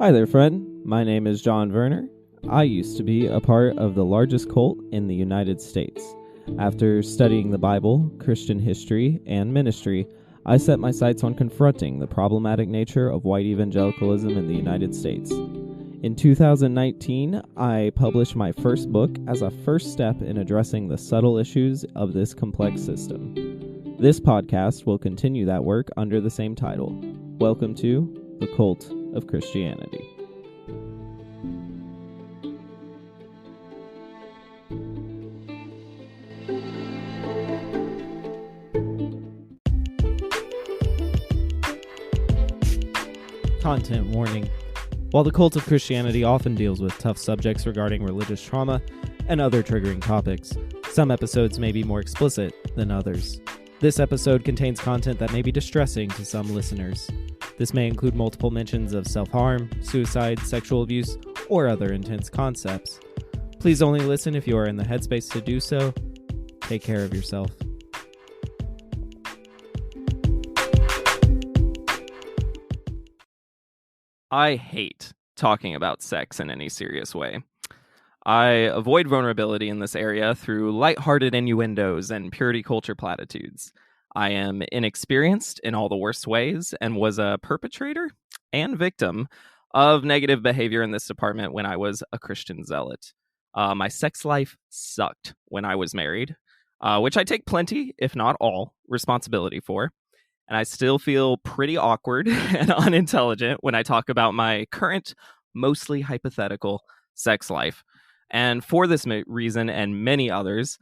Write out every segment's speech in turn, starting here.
Hi there, friend. My name is John Werner. I used to be a part of the largest cult in the United States. After studying the Bible, Christian history, and ministry, I set my sights on confronting the problematic nature of white evangelicalism in the United States. In 2019, I published my first book as a first step in addressing the subtle issues of this complex system. This podcast will continue that work under the same title. Welcome to The Cult of Christianity. Content warning. While the Cult of Christianity often deals with tough subjects regarding religious trauma and other triggering topics, some episodes may be more explicit than others. This episode contains content that may be distressing to some listeners. This may include multiple mentions of self-harm, suicide, sexual abuse, or other intense concepts. Please only listen if you are in the headspace to do so. Take care of yourself. I hate talking about sex in any serious way. I avoid vulnerability in this area through lighthearted innuendos and purity culture platitudes. I am inexperienced in all the worst ways and was a perpetrator and victim of negative behavior in this department when I was a Christian zealot. My sex life sucked when I was married, which I take plenty, if not all, responsibility for. And I still feel pretty awkward and unintelligent when I talk about my current, mostly hypothetical sex life. And for this reason and many others,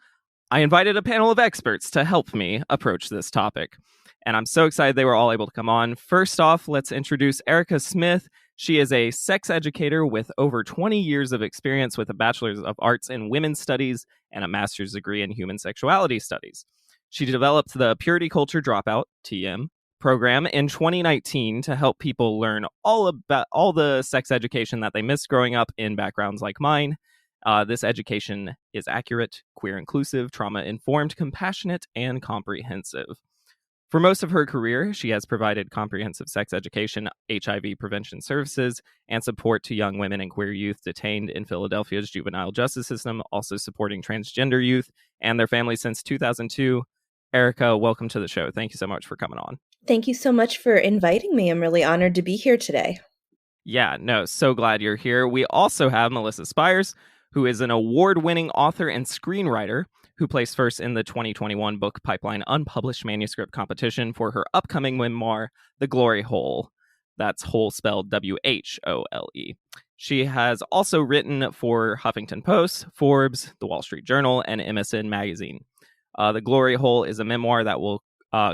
I invited a panel of experts to help me approach this topic. And I'm so excited they were all able to come on. First off, let's introduce Erica Smith. She is a sex educator with over 20 years of experience with a Bachelor's of Arts in Women's Studies and a Master's degree in Human Sexuality Studies. She developed the Purity Culture Dropout, TM, program in 2019 to help people learn all about all the sex education that they missed growing up in backgrounds like mine. This education is accurate, queer inclusive, trauma-informed, compassionate, and comprehensive. For most of her career, she has provided comprehensive sex education, HIV prevention services, and support to young women and queer youth detained in Philadelphia's juvenile justice system, also supporting transgender youth and their families since 2002. Erica, welcome to the show. Thank you so much for coming on. Thank you so much for inviting me. I'm really honored to be here today. Yeah, no, so glad you're here. We also have Melissa Spiers, who is an award-winning author and screenwriter who placed first in the 2021 Book Pipeline Unpublished Manuscript Competition for her upcoming memoir, The Glory Hole. That's Hole spelled W-H-O-L-E. She has also written for Huffington Post, Forbes, The Wall Street Journal, and MSN Magazine. The Glory Hole is a memoir that will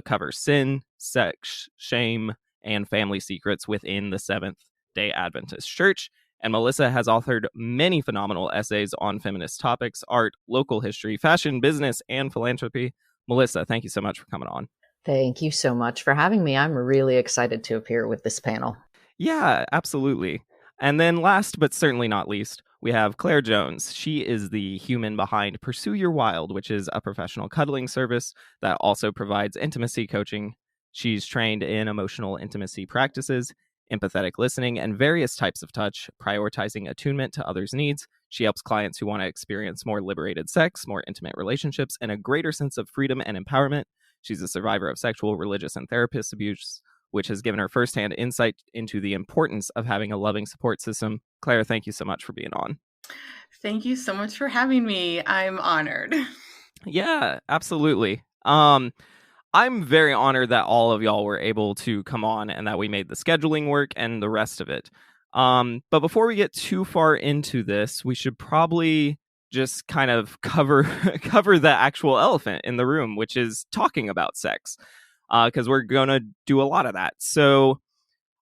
cover sin, sex, shame, and family secrets within the Seventh-day Adventist Church. And Melissa has authored many phenomenal essays on feminist topics, art, local history, fashion, business, and philanthropy. Melissa, thank you so much for coming on. Thank you so much for having me. I'm really excited to appear with this panel. Yeah, absolutely. And then last but certainly not least, we have Claire Jones. She is the human behind Pursue Your Wild, which is a professional cuddling service that also provides intimacy coaching. She's trained in emotional intimacy practices, empathetic listening, and various types of touch, prioritizing attunement to others' needs. She helps clients who want to experience more liberated sex, more intimate relationships, and a greater sense of freedom and empowerment. She's a survivor of sexual, religious, and therapist abuse, which has given her firsthand insight into the importance of having a loving support system. Claire, thank you so much for being on. Thank you so much for having me. I'm honored. Yeah, absolutely. I'm very honored that all of y'all were able to come on and that we made the scheduling work and the rest of it. But before we get too far into this, we should probably just kind of cover the actual elephant in the room, which is talking about sex, because we're going to do a lot of that. So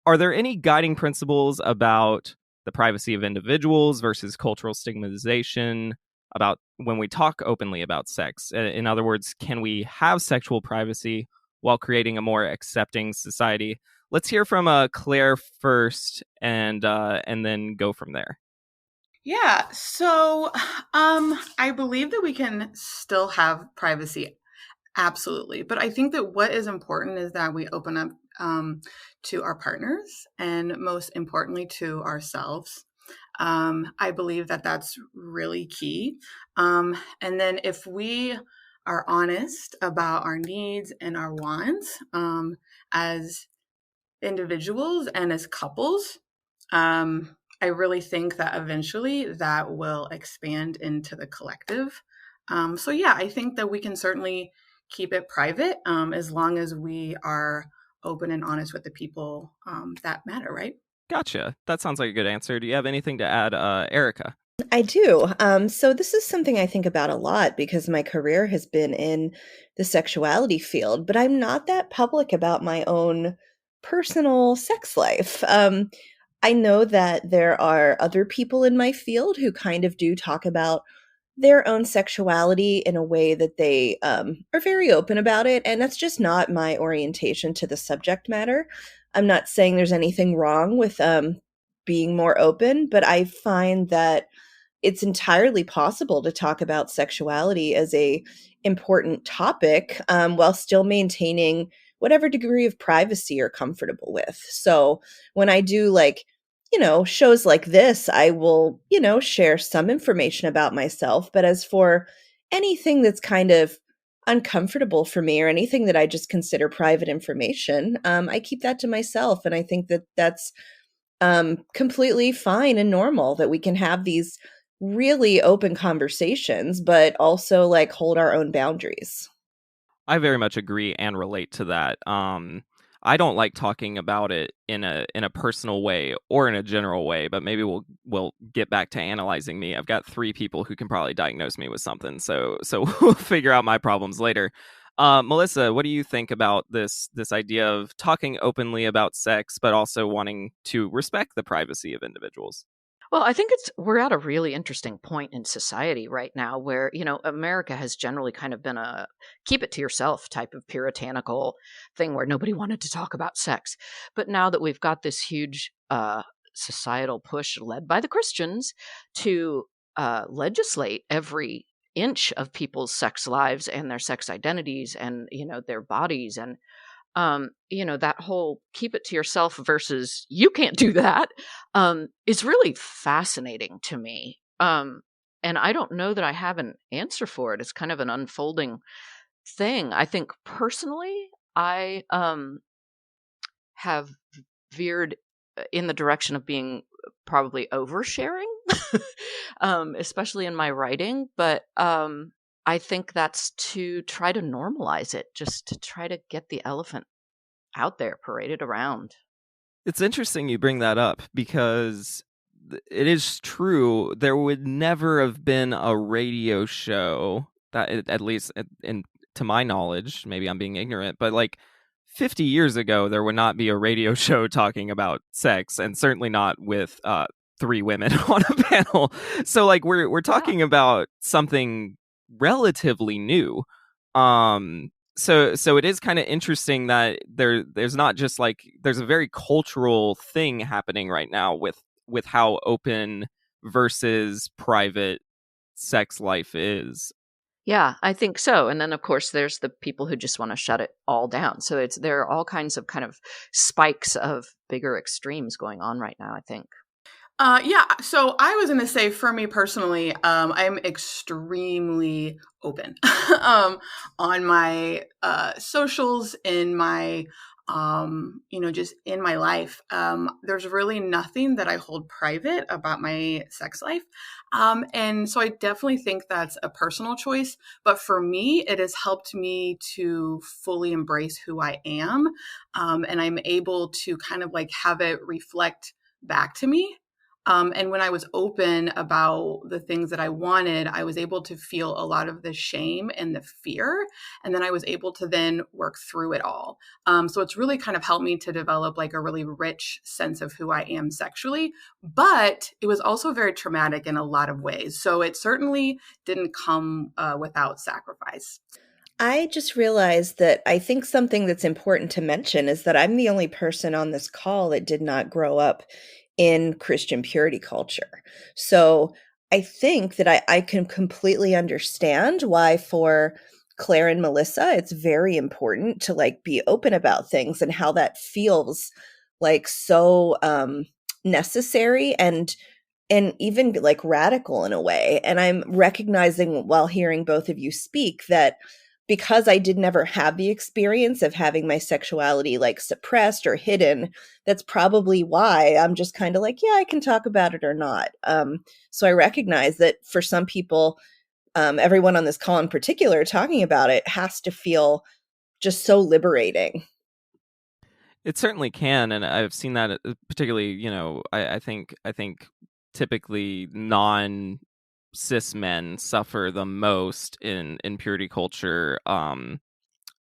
are there any guiding principles about the privacy of individuals versus cultural stigmatization about when we talk openly about sex? In other words, can we have sexual privacy while creating a more accepting society? Let's hear from Claire first, and then go from there. Yeah, so I believe that we can still have privacy, absolutely. But I think that what is important is that we open up to our partners and most importantly to ourselves. I believe that that's really key. And then if we are honest about our needs and our wants as individuals and as couples, I really think that eventually that will expand into the collective. So yeah, I think that we can certainly keep it private as long as we are open and honest with the people that matter, right? Gotcha. That sounds like a good answer. Do you have anything to add, Erica? I do. So this is something I think about a lot because my career has been in the sexuality field, but I'm not that public about my own personal sex life. I know that there are other people in my field who kind of do talk about their own sexuality in a way that they are very open about it. And that's just not my orientation to the subject matter. I'm not saying there's anything wrong with being more open, but I find that it's entirely possible to talk about sexuality as a important topic while still maintaining whatever degree of privacy you're comfortable with. So when I do shows like this, I will, share some information about myself. But as for anything that's kind of uncomfortable for me or anything that I just consider private information, I keep that to myself. And I think that that's completely fine and normal that we can have these really open conversations, but also hold our own boundaries. I very much agree and relate to that. I don't like talking about it in a personal way or in a general way, but maybe we'll get back to analyzing me. I've got 3 people who can probably diagnose me with something, so we'll figure out my problems later. Melissa, what do you think about this idea of talking openly about sex, but also wanting to respect the privacy of individuals? Well, I think we're at a really interesting point in society right now where, America has generally kind of been a keep it to yourself type of puritanical thing where nobody wanted to talk about sex. But now that we've got this huge societal push led by the Christians to legislate every inch of people's sex lives and their sex identities and, their bodies and that whole keep it to yourself versus you can't do that is really fascinating to me. And I don't know that I have an answer for it. It's kind of an unfolding thing. I think personally, I have veered in the direction of being probably oversharing, especially in my writing. But I think that's to try to normalize it, just to try to get the elephant out there, paraded around. It's interesting you bring that up because it is true. There would never have been a radio show that, at least to my knowledge, maybe I'm being ignorant, but 50 years ago, there would not be a radio show talking about sex, and certainly not with 3 women on a panel. So we're talking about something relatively new. So it is kind of interesting that there's not just there's a very cultural thing happening right now with how open versus private sex life is. Yeah, I think so. And then of course there's the people who just want to shut it all down. So there are all kinds of kind of spikes of bigger extremes going on right now, I think. Yeah, so I was going to say for me personally, I'm extremely open on my socials, in my, just in my life. There's really nothing that I hold private about my sex life. And so I definitely think that's a personal choice. But for me, it has helped me to fully embrace who I am. And I'm able to kind of have it reflect back to me. And when I was open about the things that I wanted, I was able to feel a lot of the shame and the fear. And then I was able to then work through it all. So it's really kind of helped me to develop a really rich sense of who I am sexually. But it was also very traumatic in a lot of ways. So it certainly didn't come without sacrifice. I just realized that I think something that's important to mention is that I'm the only person on this call that did not grow up in Christian purity culture. So I think that I can completely understand why for Claire and Melissa, it's very important to like be open about things and how that feels like so necessary and even like radical in a way. And I'm recognizing while hearing both of you speak that because I did never have the experience of having my sexuality like suppressed or hidden, that's probably why I'm just kind of like, yeah, I can talk about it or not. So I recognize that for some people, everyone on this call in particular, talking about it has to feel just so liberating. It certainly can, and I've seen that particularly. I think typically non cis men suffer the most in purity culture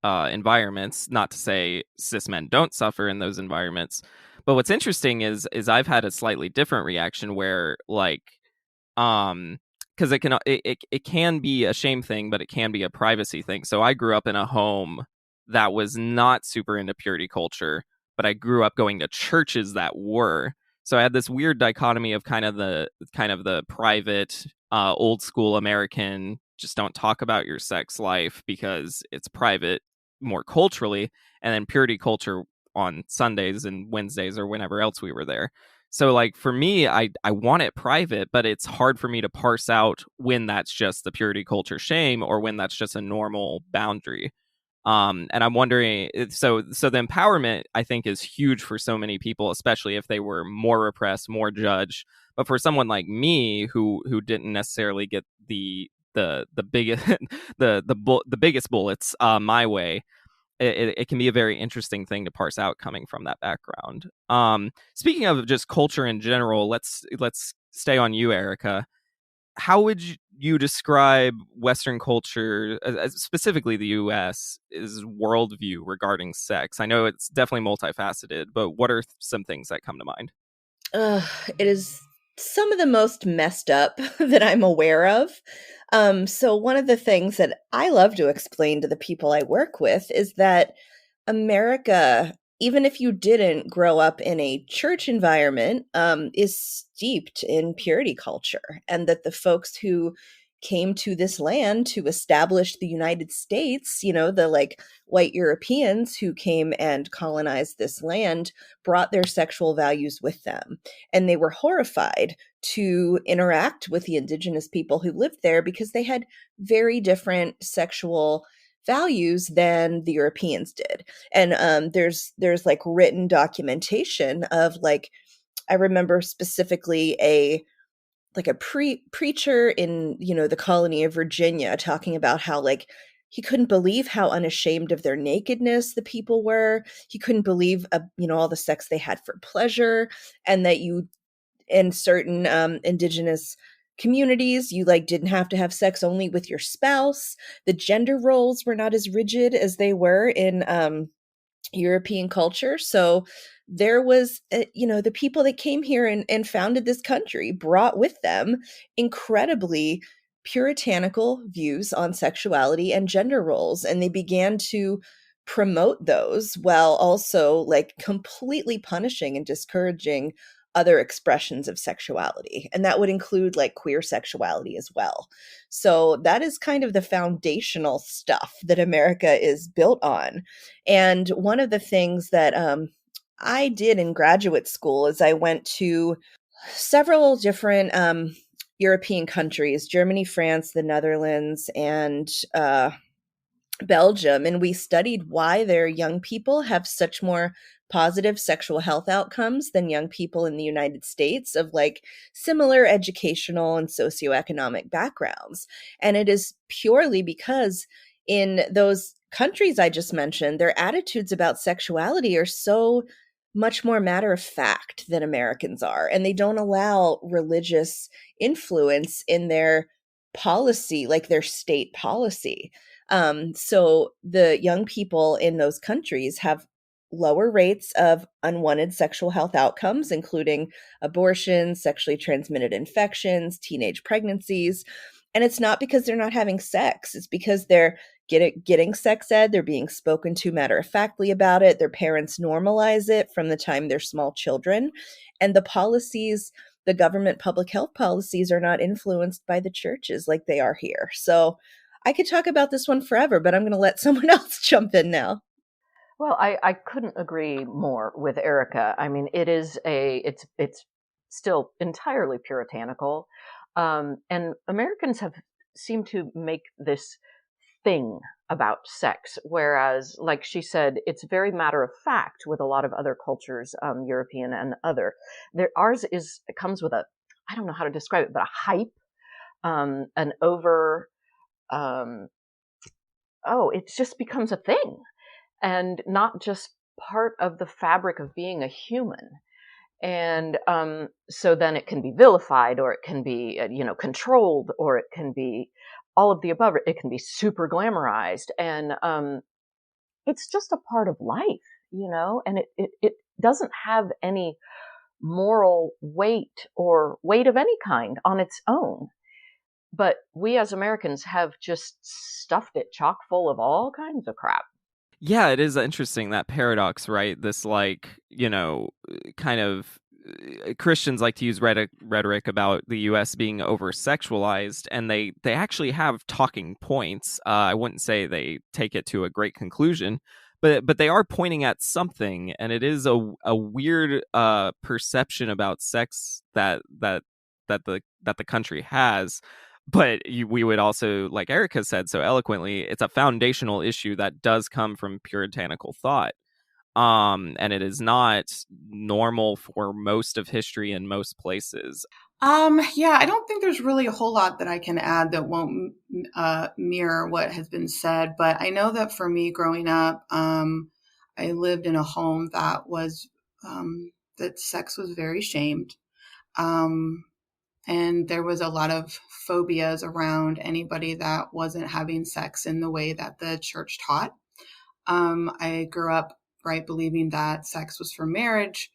environments. Not to say cis men don't suffer in those environments, but what's interesting is I've had a slightly different reaction where like um because it can be a shame thing, but it can be a privacy thing. So I grew up in a home that was not super into purity culture, but I grew up going to churches that were. So I had this weird dichotomy of kind of the private old school American, just don't talk about your sex life because it's private more culturally, and then purity culture on Sundays and Wednesdays or whenever else we were there. So like for me, I want it private, but it's hard for me to parse out when that's just the purity culture shame or when that's just a normal boundary. And I'm wondering, so the empowerment I think is huge for so many people, especially if they were more repressed, more judged. But for someone like me who didn't necessarily get the biggest the biggest bullets my way, it can be a very interesting thing to parse out coming from that background. Speaking of just culture in general, let's stay on you, Erica. How would you describe Western culture, specifically the U.S., is worldview regarding sex? I know it's definitely multifaceted, but what are some things that come to mind? Uh, it is some of the most messed up that I'm aware of. So one of the things that I love to explain to the people I work with is that America, even if you didn't grow up in a church environment, is steeped in purity culture, and that the folks who came to this land to establish the United States, the like white Europeans who came and colonized this land, brought their sexual values with them. And they were horrified to interact with the indigenous people who lived there because they had very different sexual values than the Europeans did. And there's like written documentation of like, I remember specifically a preacher in the colony of Virginia talking about how like he couldn't believe how unashamed of their nakedness the people were. He couldn't believe all the sex they had for pleasure, and that you in certain indigenous communities you like didn't have to have sex only with your spouse. The gender roles were not as rigid as they were in European culture. So there was, the people that came here and founded this country brought with them incredibly puritanical views on sexuality and gender roles. And they began to promote those while also like completely punishing and discouraging other expressions of sexuality. And that would include like queer sexuality as well. So that is kind of the foundational stuff that America is built on. And one of the things that I did in graduate school is I went to several different European countries: Germany, France, the Netherlands, and Belgium. And we studied why their young people have such more positive sexual health outcomes than young people in the United States of like similar educational and socioeconomic backgrounds. And it is purely because in those countries I just mentioned, their attitudes about sexuality are so much more matter of fact than Americans are. And they don't allow religious influence in their policy, like their state policy. So the young people in those countries have lower rates of unwanted sexual health outcomes, including abortion, sexually transmitted infections, teenage pregnancies. And it's not because they're not having sex. It's because they're getting sex ed. They're being spoken to matter of factly about it. Their parents normalize it from the time they're small children. And the government public health policies are not influenced by the churches like they are here. So I could talk about this one forever, but I'm going to let someone else jump in now. Well, I couldn't agree more with Erica. I mean, it's still entirely puritanical, and Americans have seemed to make this thing about sex, whereas, like she said, it's very matter of fact with a lot of other cultures, European and other. Ours comes with I don't know how to describe it, but a hype, an over, um, it just becomes a thing and not just part of the fabric of being a human. And so then it can be vilified, or it can be, controlled, or it can be all of the above. It can be super glamorized, and it's just a part of life, and it doesn't have any moral weight or weight of any kind on its own. But we as Americans have just stuffed it chock full of all kinds of crap. Yeah, it is interesting, that paradox, right? This, like, kind of Christians like to use rhetoric about the U.S. being over sexualized, and they actually have talking points. I wouldn't say they take it to a great conclusion, but they are pointing at something, and it is a weird perception about sex that the country has. But we would also, like Erica said so eloquently, it's a foundational issue that does come from puritanical thought. And it is not normal for most of history in most places. Yeah, I don't think there's really a whole lot that I can add that won't mirror what has been said. But I know that for me growing up, I lived in a home that sex was very shamed. Um, and there was a lot of phobias around anybody that wasn't having sex in the way that the church taught. I grew up, right, believing that sex was for marriage,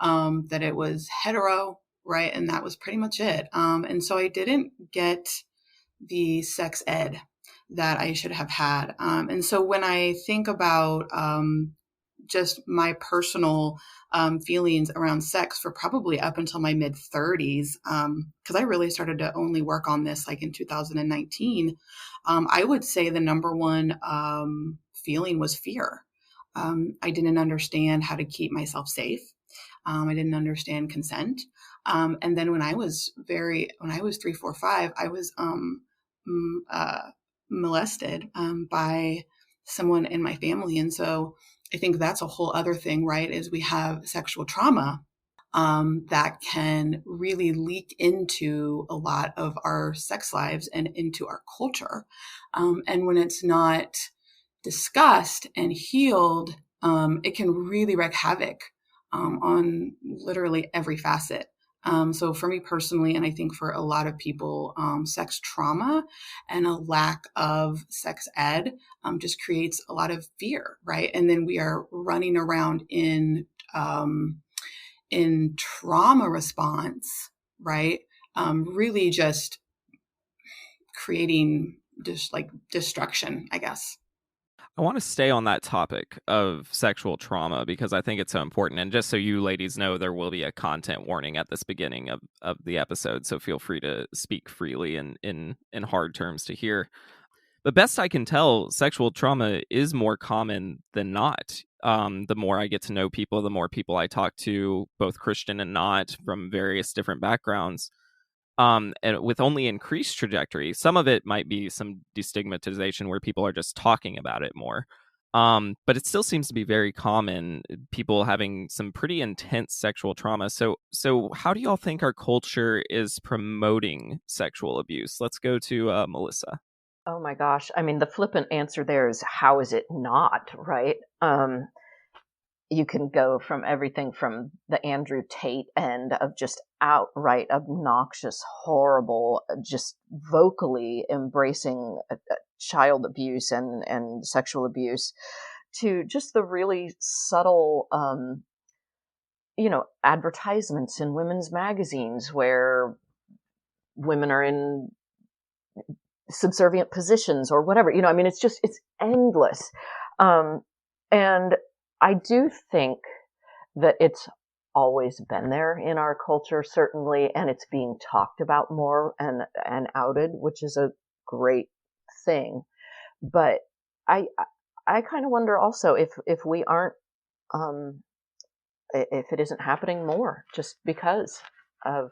that it was hetero, right, and that was pretty much it. And so I didn't get the sex ed that I should have had. And so when I think about just my personal feelings around sex for probably up until my mid 30s, because I really started to only work on this like in 2019, I would say the number one feeling was fear. I didn't understand how to keep myself safe. I didn't understand consent. And then when I was 3, 4, 5, I was molested by someone in my family. And so I think that's a whole other thing, right? Is we have sexual trauma that can really leak into a lot of our sex lives and into our culture. And when it's not discussed and healed, it can really wreak havoc on literally every facet. So for me personally, and I think for a lot of people, sex trauma and a lack of sex ed just creates a lot of fear, right? And then we are running around in trauma response, right? Really just creating just like destruction, I guess. I want to stay on that topic of sexual trauma because I think it's so important. And just so you ladies know, there will be a content warning at this beginning of the episode, so feel free to speak freely in hard terms to hear. But best I can tell, sexual trauma is more common than not. The more I get to know people, the more people I talk to, both Christian and not, from various different backgrounds, and with only increased trajectory. Some of it might be some destigmatization where people are just talking about it more. But it still seems to be very common, people having some pretty intense sexual trauma. So how do y'all think our culture is promoting sexual abuse? Let's go to Melissa. Oh my gosh. I mean, the flippant answer there is, how is it not, right? You can go from everything from the Andrew Tate end of just outright obnoxious, horrible, just vocally embracing child abuse and sexual abuse, to just the really subtle, advertisements in women's magazines where women are in subservient positions or whatever. I mean, it's endless. And I do think that it's always been there in our culture, certainly, and it's being talked about more and outed, which is a great thing. But I I kind of wonder also if we aren't if it isn't happening more just because of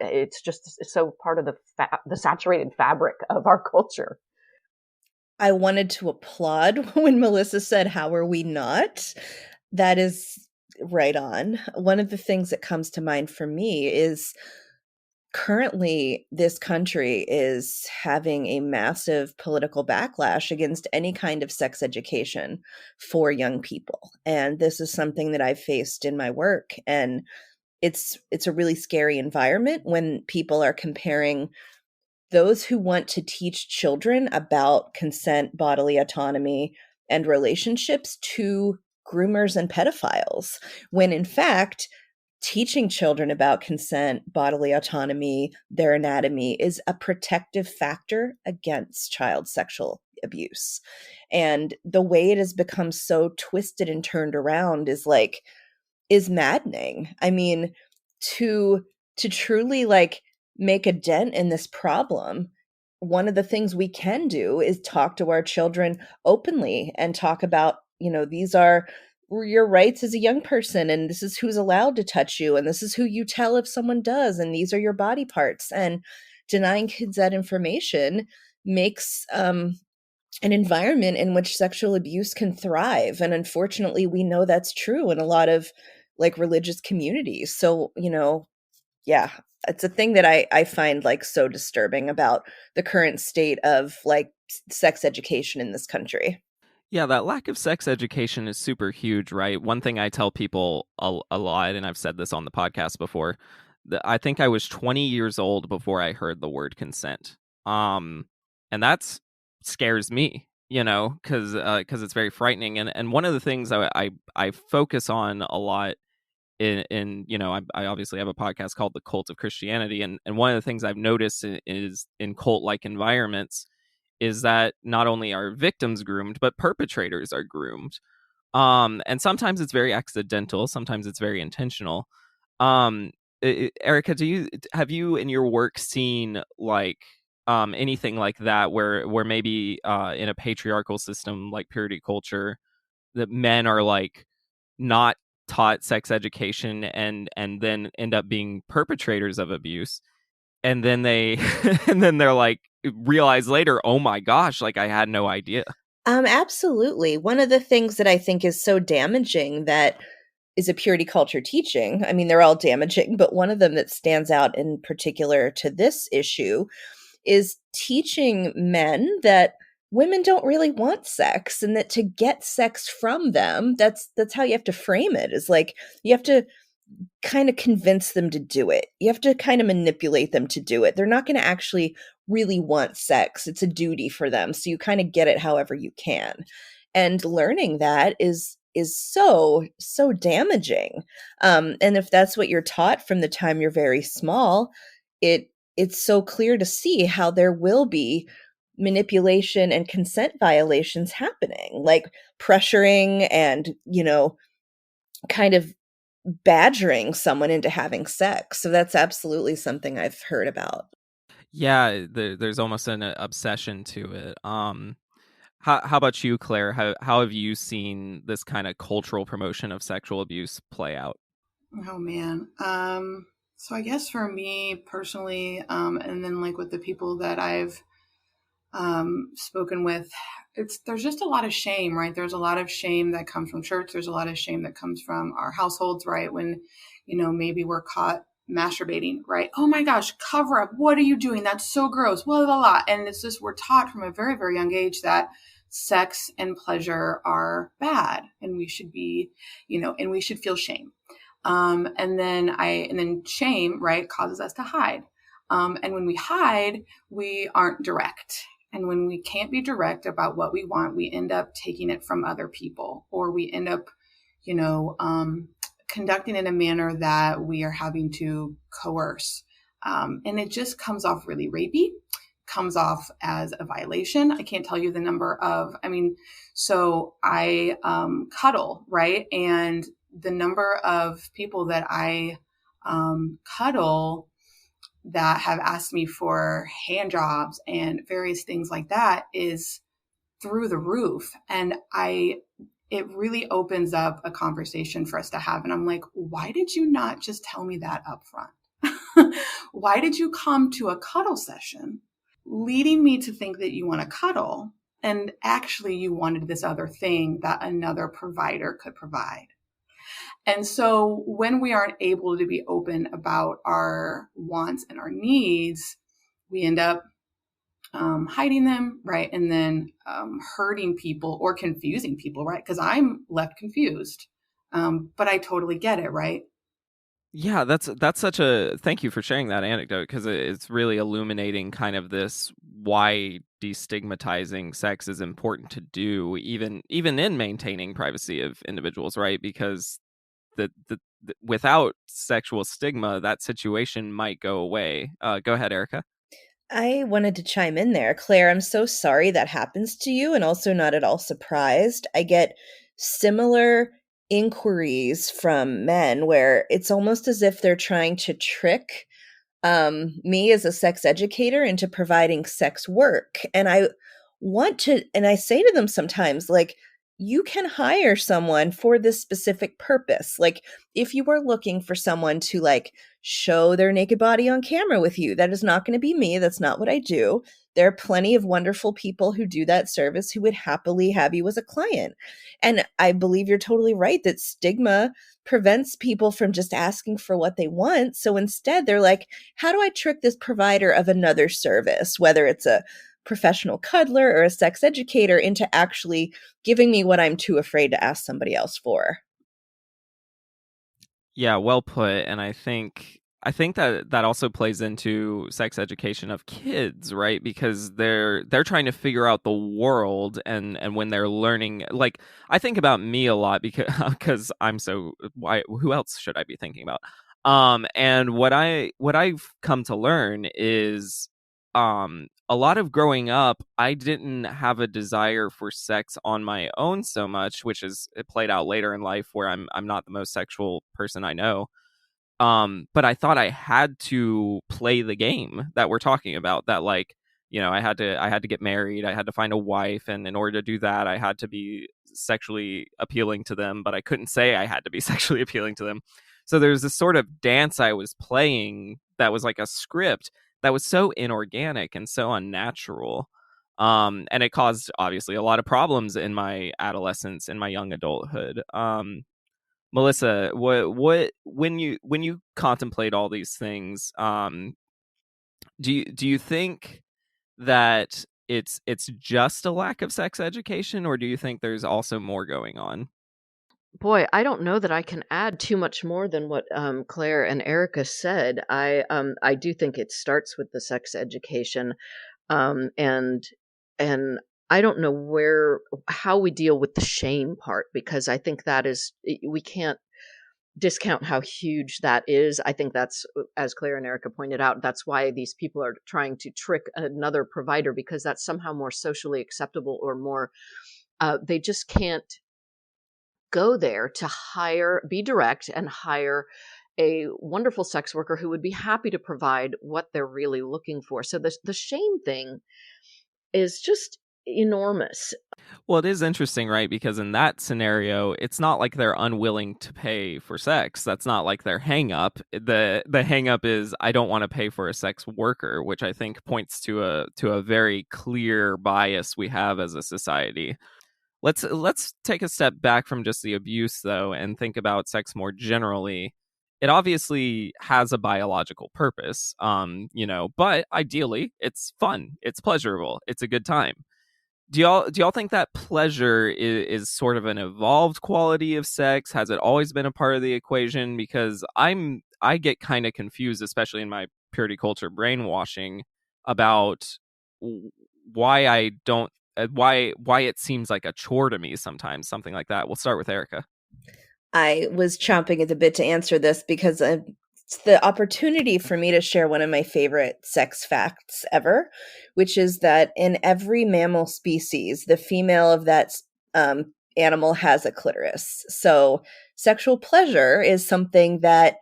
it's so part of the saturated fabric of our culture. I wanted to applaud when Melissa said, "How are we not?" That is right on. One of the things that comes to mind for me is currently this country is having a massive political backlash against any kind of sex education for young people. And this is something that I've faced in my work, and it's a really scary environment when people are comparing those who want to teach children about consent, bodily autonomy, and relationships to groomers and pedophiles, when in fact, teaching children about consent, bodily autonomy, their anatomy is a protective factor against child sexual abuse. And the way it has become so twisted and turned around is maddening. I mean, to truly like make a dent in this problem, one of the things we can do is talk to our children openly and talk about, these are your rights as a young person, and this is who's allowed to touch you, and this is who you tell if someone does, and these are your body parts. And denying kids that information makes an environment in which sexual abuse can thrive. And unfortunately, we know that's true in a lot of like religious communities. So, yeah, it's a thing that I find like so disturbing about the current state of like sex education in this country. Yeah, that lack of sex education is super huge, right? One thing I tell people a lot, and I've said this on the podcast before, that I think I was 20 years old before I heard the word consent. And that's scares me, because it's very frightening. And one of the things I focus on a lot I obviously have a podcast called The Cult of Christianity, and one of the things I've noticed is in cult like environments is that not only are victims groomed, but perpetrators are groomed. And sometimes it's very accidental, sometimes it's very intentional. Um, Erica, have you in your work seen like anything like that where maybe in a patriarchal system like purity culture, that men are like not taught sex education and then end up being perpetrators of abuse, and then they and then they're like realize later, oh my gosh, like I had no idea. Absolutely. One of the things that I think is so damaging that is a purity culture teaching. I mean, they're all damaging, but one of them that stands out in particular to this issue is teaching men that women don't really want sex, and that to get sex from them, that's how you have to frame it, is like you have to kind of convince them to do it. You have to kind of manipulate them to do it. They're not going to actually really want sex. It's a duty for them. So you kind of get it however you can. And learning that is so damaging. And if that's what you're taught from the time you're very small, it's so clear to see how there will be manipulation and consent violations happening, like pressuring and, kind of badgering someone into having sex. So that's absolutely something I've heard about. Yeah, there's almost an obsession to it. How about you, Claire? How have you seen this kind of cultural promotion of sexual abuse play out? Oh man. So I guess for me personally, and then like with the people that I've spoken with, there's just a lot of shame, right? There's a lot of shame that comes from church. There's a lot of shame that comes from our households, right? When, maybe we're caught masturbating, right? Oh my gosh, cover up. What are you doing? That's so gross. Blah, blah, blah. And it's just, we're taught from a very, very young age that sex and pleasure are bad, and we should be, and we should feel shame. And then shame, right, causes us to hide. And when we hide, we aren't direct. And when we can't be direct about what we want, we end up taking it from other people, or we end up, conducting in a manner that we are having to coerce. And it just comes off really rapey, comes off as a violation. I can't tell you the number of, so I cuddle, right? And the number of people that I cuddle that have asked me for hand jobs and various things like that is through the roof. And it really opens up a conversation for us to have. And I'm like, why did you not just tell me that up front? Why did you come to a cuddle session leading me to think that you want to cuddle and actually you wanted this other thing that another provider could provide? And so when we aren't able to be open about our wants and our needs, we end up hiding them, right? And then hurting people or confusing people, right? Because I'm left confused. But I totally get it, right? Yeah, that's such a thank you for sharing that anecdote because it's really illuminating kind of this why destigmatizing sex is important to do even in maintaining privacy of individuals, right? Because the without sexual stigma, that situation might go away. Go ahead, Erica. I wanted to chime in there. Claire, I'm so sorry that happens to you and also not at all surprised. I get similar inquiries from men where it's almost as if they're trying to trick me as a sex educator into providing sex work. And I say to them sometimes, like, you can hire someone for this specific purpose. Like, if you are looking for someone to like show their naked body on camera with you, that is not going to be me. That's not what I do. There are plenty of wonderful people who do that service who would happily have you as a client. And I believe you're totally right that stigma prevents people from just asking for what they want. So instead, they're like, how do I trick this provider of another service, whether it's a professional cuddler or a sex educator, into actually giving me what I'm too afraid to ask somebody else for? Yeah, well put. And I think that also plays into sex education of kids, right? Because they're trying to figure out the world, and when they're learning, like I think about me a lot because because I'm so why who else should I be thinking about? And what I've come to learn is a lot of growing up, I didn't have a desire for sex on my own so much, which is it played out later in life where I'm not the most sexual person I know. But I thought I had to play the game that we're talking about, that like, I had to get married, I had to find a wife, and in order to do that, I had to be sexually appealing to them, but I couldn't say I had to be sexually appealing to them. So there's this sort of dance I was playing that was like a script that was so inorganic and so unnatural. And it caused obviously a lot of problems in my adolescence, in my young adulthood. Melissa, what when you contemplate all these things, do you think that it's just a lack of sex education, or do you think there's also more going on? Boy, I don't know that I can add too much more than what Claire and Erica said. I do think it starts with the sex education, um, and and I don't know how we deal with the shame part, because I think that is, we can't discount how huge that is. I think that's, as Claire and Erica pointed out, that's why these people are trying to trick another provider, because that's somehow more socially acceptable, or more, they just can't go there to be direct and hire a wonderful sex worker who would be happy to provide what they're really looking for. So the shame thing is just enormous. Well, it is interesting, right? Because in that scenario, it's not like they're unwilling to pay for sex. That's not like their hang up. The hang up is I don't want to pay for a sex worker, which I think points to a very clear bias we have as a society. Let's take a step back from just the abuse though and think about sex more generally. It obviously has a biological purpose, but ideally it's fun, it's pleasurable, it's a good time. Do y'all think that pleasure is sort of an evolved quality of sex? Has it always been a part of the equation? Because I get kind of confused, especially in my purity culture brainwashing, about why I don't why it seems like a chore to me sometimes, something like that. We'll start with Erica. I was chomping at the bit to answer this because it's the opportunity for me to share one of my favorite sex facts ever, which is that in every mammal species, the female of that animal has a clitoris. So sexual pleasure is something that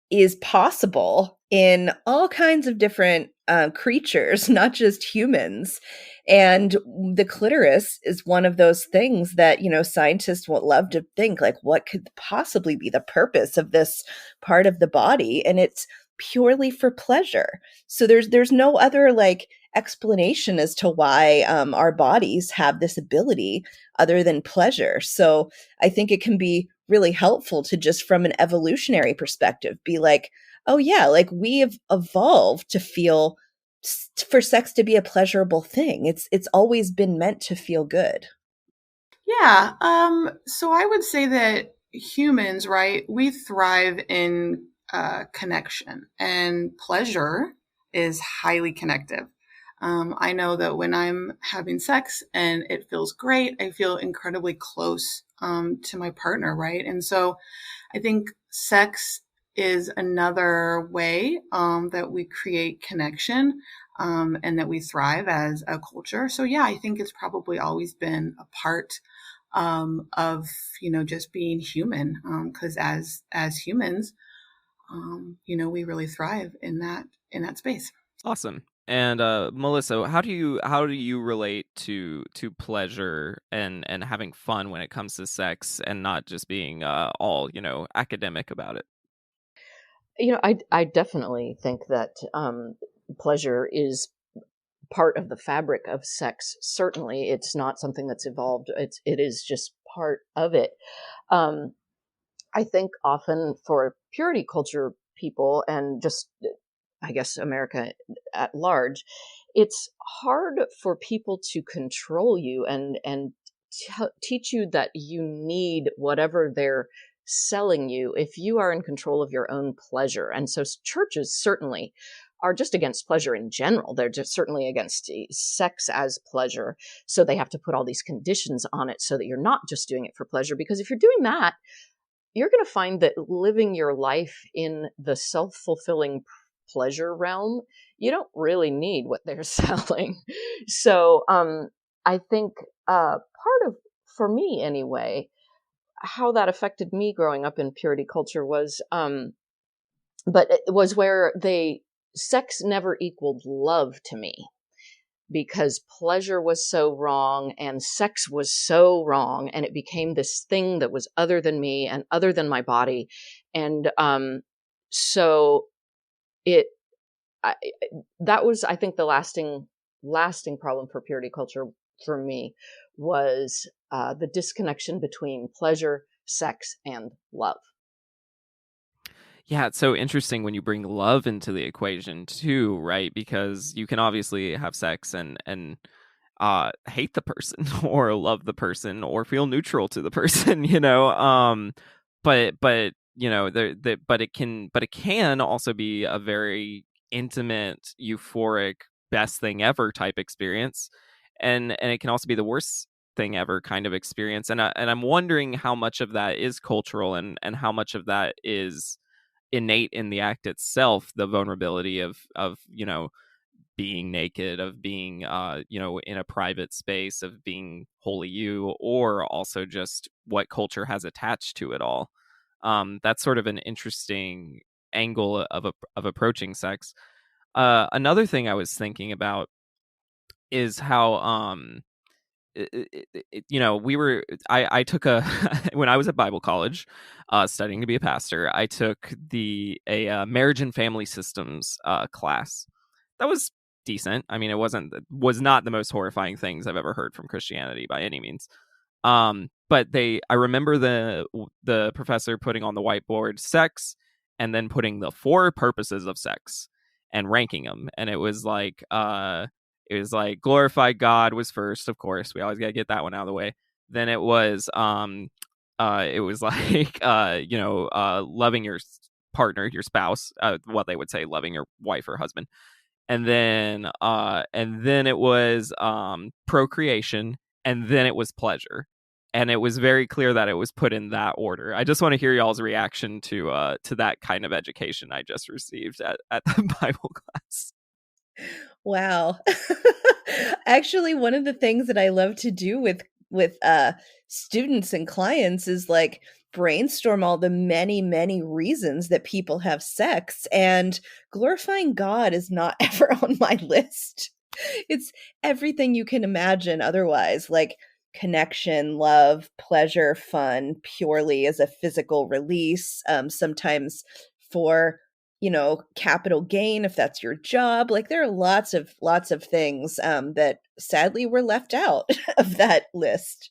is possible in all kinds of different creatures, not just humans. And the clitoris is one of those things that, scientists would love to think, like, what could possibly be the purpose of this part of the body? And it's purely for pleasure. So there's no other like explanation as to why our bodies have this ability other than pleasure. So I think it can be really helpful to just from an evolutionary perspective be like, oh yeah, like we've evolved to feel for sex to be a pleasurable thing. It's always been meant to feel good. Yeah. So I would say that humans, right, we thrive in connection, and pleasure is highly connective. I know that when I'm having sex and it feels great, I feel incredibly close to my partner, right? And so I think sex is another way that we create connection and that we thrive as a culture. So yeah, I think it's probably always been a part of just being human because as humans, we really thrive in that space. Awesome. And Melissa, how do you relate to pleasure and having fun when it comes to sex and not just being all academic about it? I definitely think that pleasure is part of the fabric of sex. Certainly, it's not something that's evolved. It is just part of it. Um, I think often for purity culture people and just, I guess, America at large, it's hard for people to control you and teach you that you need whatever they're selling you if you are in control of your own pleasure. And so churches certainly are just against pleasure in general. They're just certainly against sex as pleasure. So they have to put all these conditions on it so that you're not just doing it for pleasure. Because if you're doing that, you're going to find that living your life in the self-fulfilling pleasure realm, you don't really need what they're selling. So I think part of, for me anyway, how that affected me growing up in purity culture was, but it was where sex never equaled love to me, because pleasure was so wrong and sex was so wrong, and it became this thing that was other than me and other than my body. And so it I, that was, I think, the lasting problem for purity culture for me was the disconnection between pleasure, sex, and love. Yeah, it's so interesting when you bring love into the equation too, right? Because you can obviously have sex and hate the person or love the person or feel neutral to the person, but it can also be a very intimate, euphoric, best thing ever type experience, and it can also be the worst thing ever kind of experience. And I'm wondering how much of that is cultural and how much of that is innate in the act itself, the vulnerability of being naked, of being in a private space, of being wholly you, or also just what culture has attached to it all. That's sort of an interesting angle of approaching sex. Another thing I was thinking about is how we were I took a when I was at Bible college studying to be a pastor. I took a marriage and family systems class that was decent. I mean, was not the most horrifying things I've ever heard from Christianity by any means. But I remember the professor putting on the whiteboard sex and then putting the four purposes of sex and ranking them, and it was like glorify God was first, of course. We always gotta get that one out of the way. Then it was like loving your partner, your spouse, what they would say, loving your wife or husband. And then it was procreation, and then it was pleasure. And it was very clear that it was put in that order. I just want to hear y'all's reaction to that kind of education I just received at the Bible class. Wow. Actually, one of the things that I love to do with with students and clients is like brainstorm all the many, many reasons that people have sex, and glorifying God is not ever on my list. It's everything you can imagine otherwise, like connection, love, pleasure, fun, purely as a physical release, sometimes for capital gain if that's your job. Like there are lots of things that sadly were left out of that list.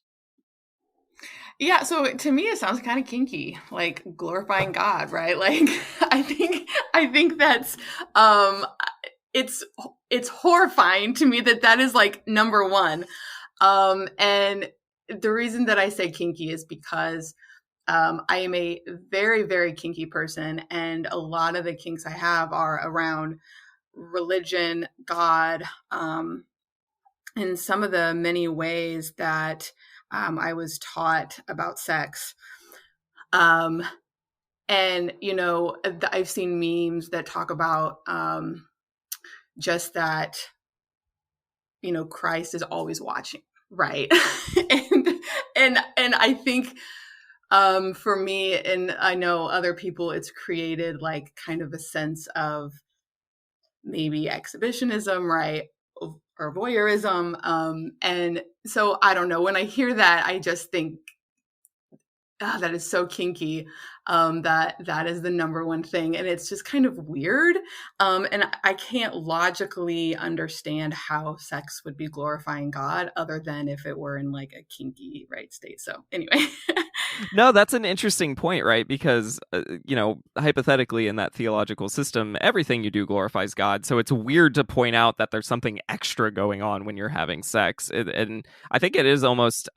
Yeah, so to me it sounds kind of kinky, like glorifying God, right? Like I think that's um it's it's horrifying to me that that is like number one. And the reason that I say kinky is because I am a very, very kinky person, and a lot of the kinks I have are around religion, God, and some of the many ways that I was taught about sex. Um, and, I've seen memes that talk about just that, Christ is always watching, right? and and I think for me, and I know other people, it's created like kind of a sense of maybe exhibitionism, right? Or voyeurism. And so I don't know. When I hear that, I just think, that is so kinky. That is the number one thing, and it's just kind of weird. And I can't logically understand how sex would be glorifying God, other than if it were in like a kinky right state. So anyway. No, that's an interesting point, right? Because, hypothetically, in that theological system, everything you do glorifies God. So it's weird to point out that there's something extra going on when you're having sex. And I think it is almost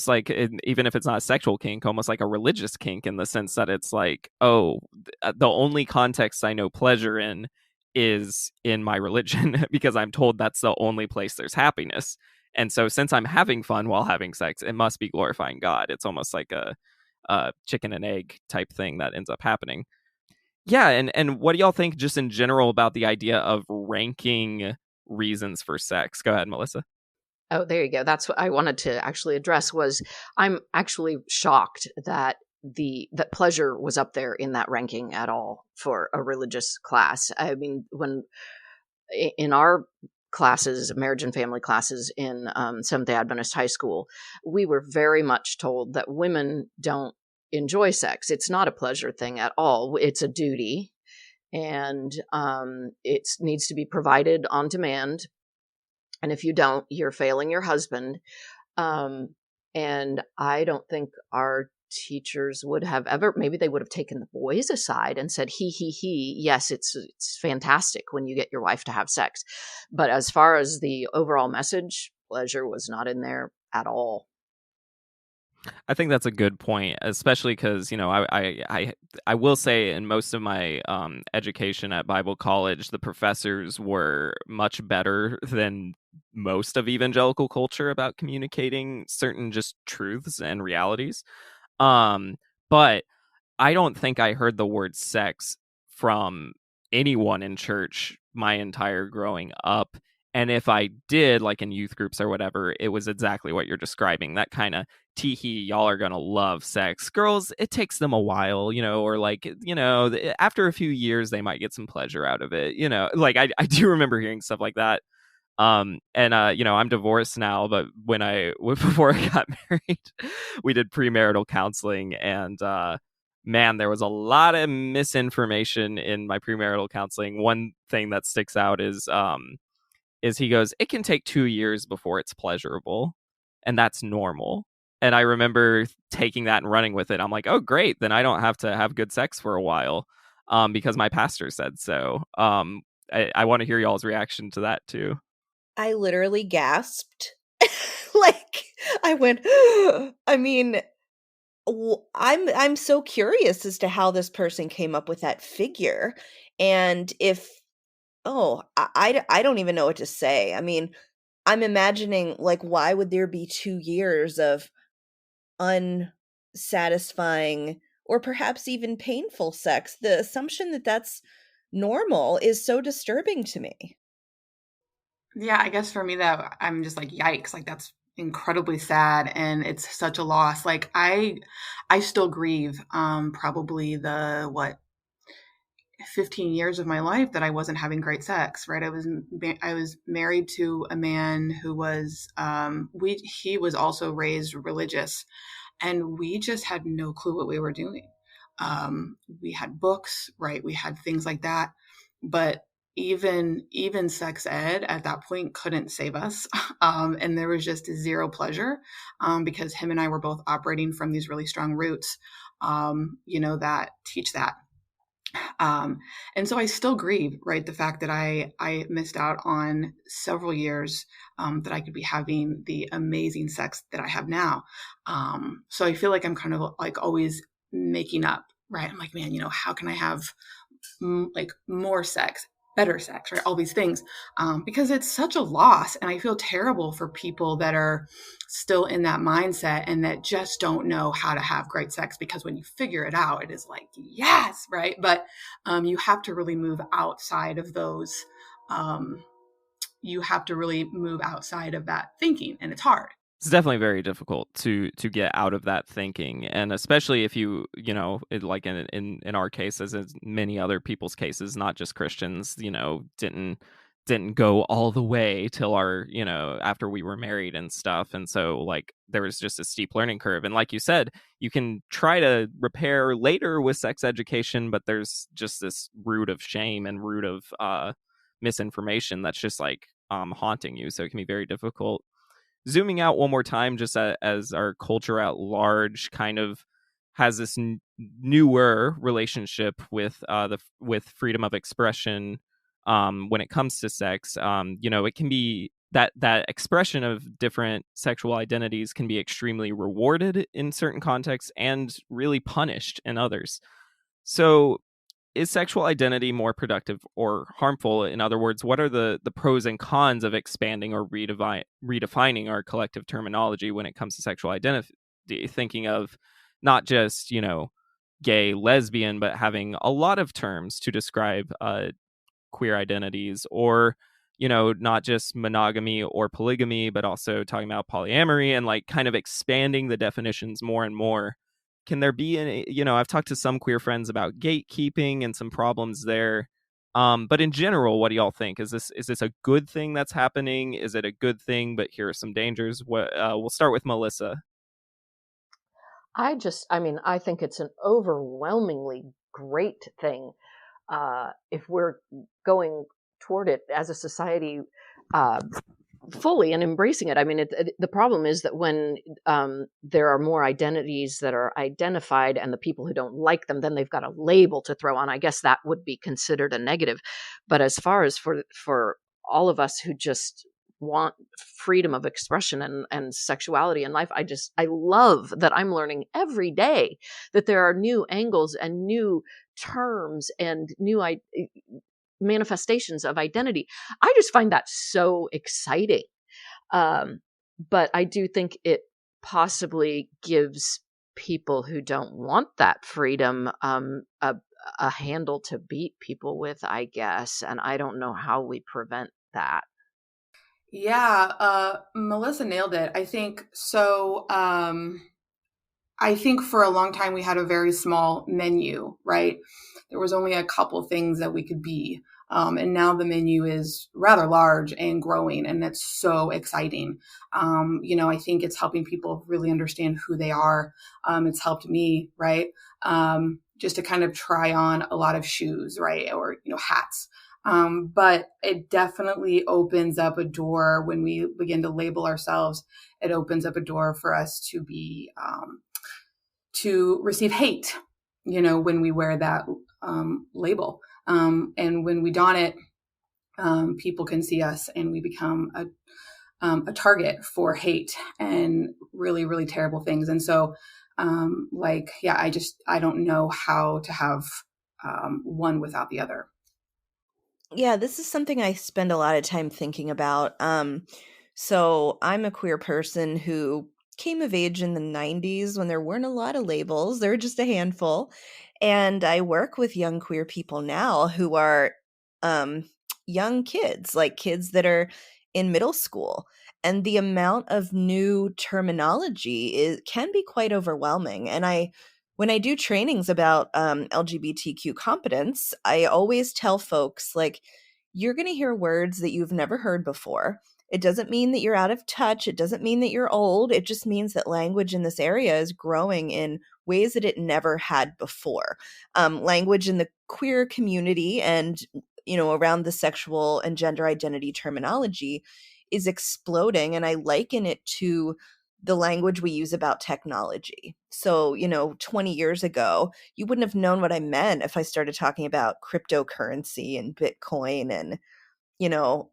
like, even if it's not a sexual kink, almost like a religious kink, in the sense that it's like, oh, the only context I know pleasure in is in my religion because I'm told that's the only place there's happiness. And so, since I'm having fun while having sex, it must be glorifying God. It's almost like a chicken and egg type thing that ends up happening. Yeah, and what do y'all think, just in general, about the idea of ranking reasons for sex? Go ahead, Melissa. Oh, there you go. That's what I wanted to actually address. Was I'm actually shocked that that pleasure was up there in that ranking at all for a religious class. I mean, when in our classes, marriage and family classes in Seventh-day Adventist high school, we were very much told that women don't enjoy sex. It's not a pleasure thing at all. It's a duty, and it needs to be provided on demand. And if you don't, you're failing your husband. Um, and I don't think our teachers would have ever, maybe they would have taken the boys aside and said, he, yes, it's fantastic when you get your wife to have sex. But as far as the overall message, pleasure was not in there at all. I think that's a good point, especially because, I will say, in most of my education at Bible college, the professors were much better than most of evangelical culture about communicating certain just truths and realities. Um, but I don't think I heard the word sex from anyone in church my entire growing up. And if I did, like in youth groups or whatever, it was exactly what you're describing. That kind of teehee, y'all are gonna love sex. Girls, it takes them a while, or like, after a few years, they might get some pleasure out of it. Like I do remember hearing stuff like that. And I'm divorced now, but before I got married, we did premarital counseling, and man, there was a lot of misinformation in my premarital counseling. One thing that sticks out is he goes, it can take 2 years before it's pleasurable, and that's normal. And I remember taking that and running with it. I'm like, oh great, then I don't have to have good sex for a while, because my pastor said so. I want to hear y'all's reaction to that too. I literally gasped. Like I went I mean, I'm so curious as to how this person came up with that figure, and if I don't even know what to say. I mean, I'm imagining, like, why would there be 2 years of unsatisfying or perhaps even painful sex? The assumption that that's normal is so disturbing to me. Yeah, I guess for me that I'm just like, yikes, like that's incredibly sad, and it's such a loss. Like I still grieve probably the what 15 years of my life that I wasn't having great sex, right? I was married to a man who was he was also raised religious, and we just had no clue what we were doing. We had books, right? We had things like that, but even sex ed at that point couldn't save us, and there was just zero pleasure, because him and I were both operating from these really strong roots, that teach that. Um, and so I still grieve, right? The fact that I missed out on several years, that I could be having the amazing sex that I have now. So I feel like I'm kind of like always making up, right? I'm like, man, how can I have like more sex, better sex, right? All these things, because it's such a loss, and I feel terrible for people that are still in that mindset and that just don't know how to have great sex. Because when you figure it out, it is like yes, right? But you have to really move outside of those. Um, you have to really move outside of that thinking, and it's hard. It's definitely very difficult to get out of that thinking, and especially if like in our case, as in many other people's cases, not just Christians, didn't go all the way till our after we were married and stuff, and so like there was just a steep learning curve, and like you said, you can try to repair later with sex education, but there's just this root of shame and root of misinformation that's just like haunting you, so it can be very difficult. Zooming out one more time, just as our culture at large kind of has this newer relationship with with freedom of expression, when it comes to sex. It can be that expression of different sexual identities can be extremely rewarded in certain contexts and really punished in others. So is sexual identity more productive or harmful? In other words, what are the pros and cons of expanding or redefining our collective terminology when it comes to sexual identity? Thinking of not just, gay, lesbian, but having a lot of terms to describe queer identities, or not just monogamy or polygamy, but also talking about polyamory and like kind of expanding the definitions more and more. Can there be any, I've talked to some queer friends about gatekeeping and some problems there, but in general, what do y'all think? Is this a good thing that's happening? Is it a good thing, but here are some dangers? We'll start with Melissa. I mean, I think it's an overwhelmingly great thing, if we're going toward it as a society, uh, fully and embracing it. I mean, the problem is that when there are more identities that are identified and the people who don't like them, then they've got a label to throw on. I guess that would be considered a negative. But as far as for all of us who just want freedom of expression and sexuality in life, I love that I'm learning every day that there are new angles and new terms and new manifestations of identity. I just find that so exciting. Um, but I do think it possibly gives people who don't want that freedom, a handle to beat people with, I guess. And I don't know how we prevent that. Yeah, Melissa nailed it. I think so. I think for a long time we had a very small menu, right? There was only a couple things that we could be. And now the menu is rather large and growing, and that's so exciting. I think it's helping people really understand who they are. It's helped me, right? Just to kind of try on a lot of shoes, right? Or, hats. But it definitely opens up a door when we begin to label ourselves. It opens up a door for us to receive hate, when we wear that label. And when we don it, people can see us, and we become a target for hate and really, really terrible things. And so, I don't know how to have one without the other. Yeah, this is something I spend a lot of time thinking about. So I'm a queer person who came of age in the 90s when there weren't a lot of labels, there were just a handful. And I work with young queer people now who are um, young kids, like kids that are in middle school. And the amount of new terminology can be quite overwhelming. And when I do trainings about LGBTQ competence, I always tell folks, like, you're going to hear words that you've never heard before. It doesn't mean that you're out of touch. It doesn't mean that you're old. It just means that language in this area is growing in ways that it never had before. Language in the queer community and, around the sexual and gender identity terminology is exploding. And I liken it to the language we use about technology. So, 20 years ago, you wouldn't have known what I meant if I started talking about cryptocurrency and Bitcoin and,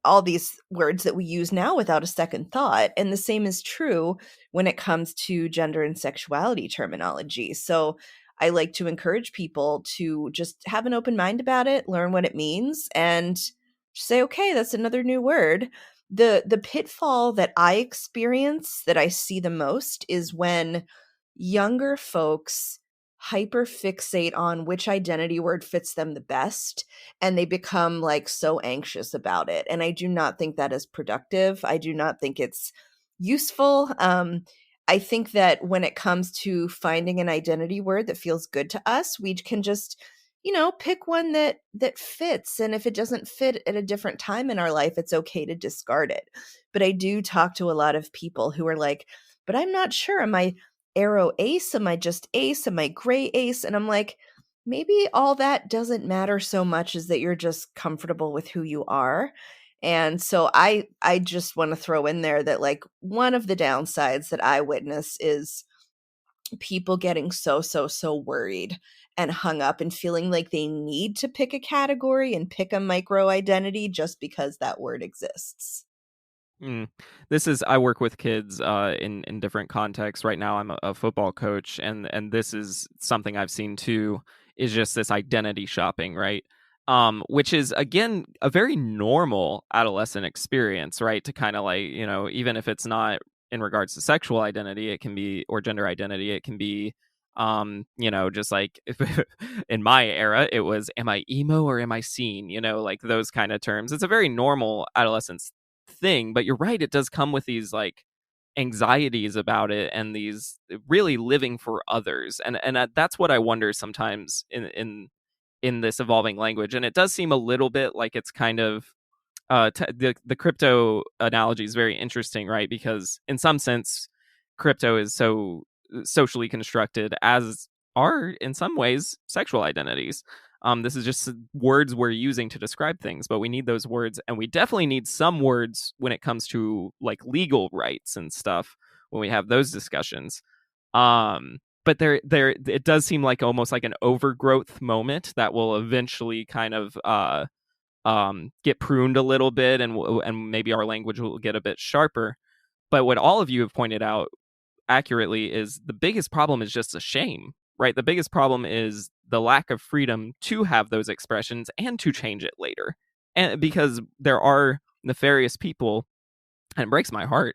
all these words that we use now without a second thought. And the same is true when it comes to gender and sexuality terminology. So I like to encourage people to just have an open mind about it, learn what it means, and say, okay, that's another new word. The pitfall that I experience, that I see the most, is when younger folks hyperfixate on which identity word fits them the best, and they become like so anxious about it. And I do not think that is productive. I do not think it's useful. I think that when it comes to finding an identity word that feels good to us, we can just, pick one that fits. And if it doesn't fit at a different time in our life, it's okay to discard it. But I do talk to a lot of people who are like, but I'm not sure. Am I arrow ace? Am I just ace? Am I gray ace? And I'm like, maybe all that doesn't matter so much as that you're just comfortable with who you are. And so I just want to throw in there that, like, one of the downsides that I witness is people getting so worried and hung up and feeling like they need to pick a category and pick a micro identity just because that word exists. I work with kids in different contexts. Right now I'm a football coach, and this is something I've seen too, is just this identity shopping, right? Which is, again, a very normal adolescent experience, right? To kind of, like, even if it's not in regards to sexual identity, it can be, or gender identity, it can be, just like in my era, it was, am I emo or am I seen? Like those kind of terms. It's a very normal adolescence thing, but you're right, it does come with these, like, anxieties about it, and these really living for others, and that's what I wonder sometimes in this evolving language. And it does seem a little bit like it's kind of the crypto analogy is very interesting, right? Because in some sense, crypto is so socially constructed, as are in some ways sexual identities. This is just words we're using to describe things, but we need those words, and we definitely need some words when it comes to, like, legal rights and stuff when we have those discussions. But there it does seem like almost like an overgrowth moment that will eventually kind of get pruned a little bit, and maybe our language will get a bit sharper. But what all of you have pointed out accurately is the biggest problem is just a shame, right? The biggest problem is the lack of freedom to have those expressions and to change it later. And because there are nefarious people, and it breaks my heart,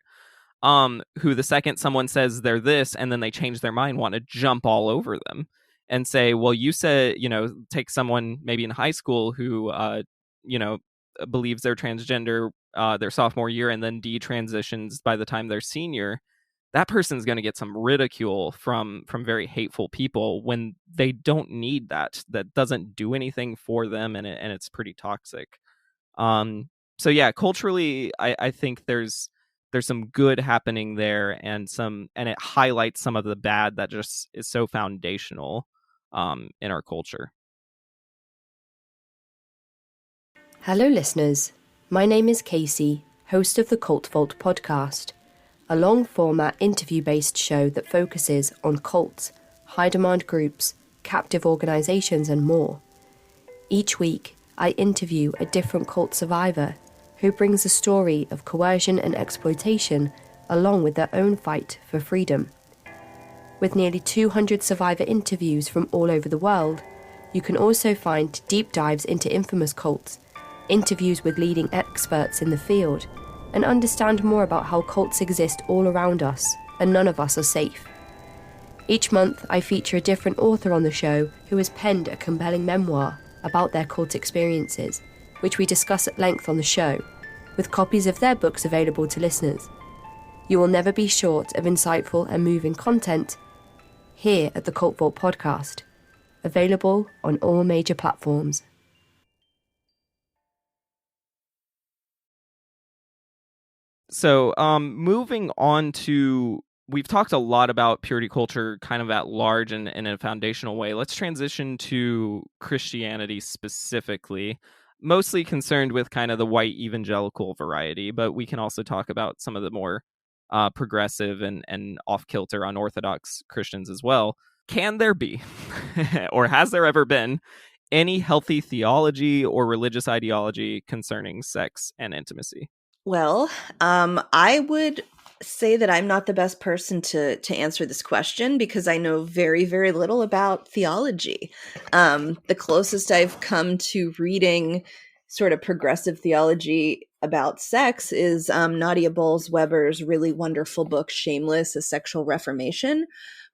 who the second someone says they're this and then they change their mind, want to jump all over them and say, well, you said, take someone maybe in high school who, believes they're transgender their sophomore year and then detransitions by the time they're senior. That person's going to get some ridicule from very hateful people when they don't need that. That doesn't do anything for them, and it's pretty toxic. So yeah, culturally, I think there's some good happening there, and it highlights some of the bad that just is so foundational in our culture. Hello, listeners. My name is Casey, host of the Cult Vault podcast, a long-format interview-based show that focuses on cults, high-demand groups, captive organisations and more. Each week, I interview a different cult survivor who brings a story of coercion and exploitation along with their own fight for freedom. With nearly 200 survivor interviews from all over the world, you can also find deep dives into infamous cults, interviews with leading experts in the field, and understand more about how cults exist all around us, and none of us are safe. Each month, I feature a different author on the show who has penned a compelling memoir about their cult experiences, which we discuss at length on the show, with copies of their books available to listeners. You will never be short of insightful and moving content here at the Cult Vault podcast, available on all major platforms. So, moving on to, we've talked a lot about purity culture kind of at large and in a foundational way. Let's transition to Christianity specifically, mostly concerned with kind of the white evangelical variety, but we can also talk about some of the more progressive and off-kilter unorthodox Christians as well. Can there be, or has there ever been, any healthy theology or religious ideology concerning sex and intimacy? Well, I would say that I'm not the best person to answer this question because I know very, very little about theology. The closest I've come to reading sort of progressive theology about sex is Nadia Bowles-Weber's really wonderful book, Shameless, A Sexual Reformation.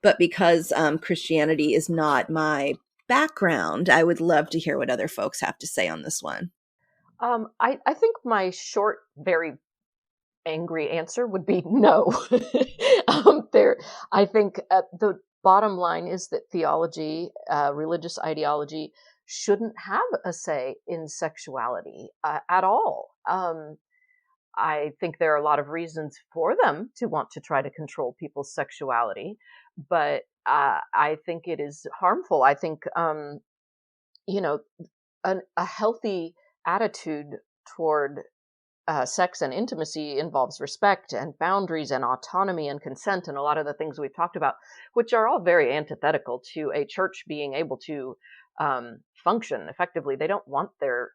But because Christianity is not my background, I would love to hear what other folks have to say on this one. I think my short, very angry answer would be no. I think the bottom line is that theology, religious ideology, shouldn't have a say in sexuality at all. I think there are a lot of reasons for them to want to try to control people's sexuality, but I think it is harmful. I think, a healthy attitude toward sex and intimacy involves respect and boundaries and autonomy and consent and a lot of the things we've talked about, which are all very antithetical to a church being able to function effectively. They don't want their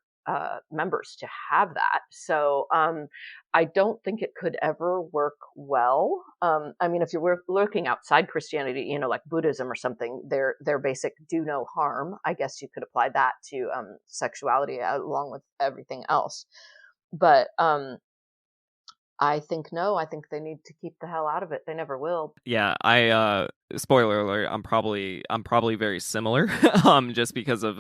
members to have that. So I don't think it could ever work well. I mean, if you're looking outside Christianity, like Buddhism or something, their basic do no harm, I guess you could apply that to sexuality along with everything else. But I think no. I think they need to keep the hell out of it. They never will. Yeah, I spoiler alert, I'm probably very similar just because of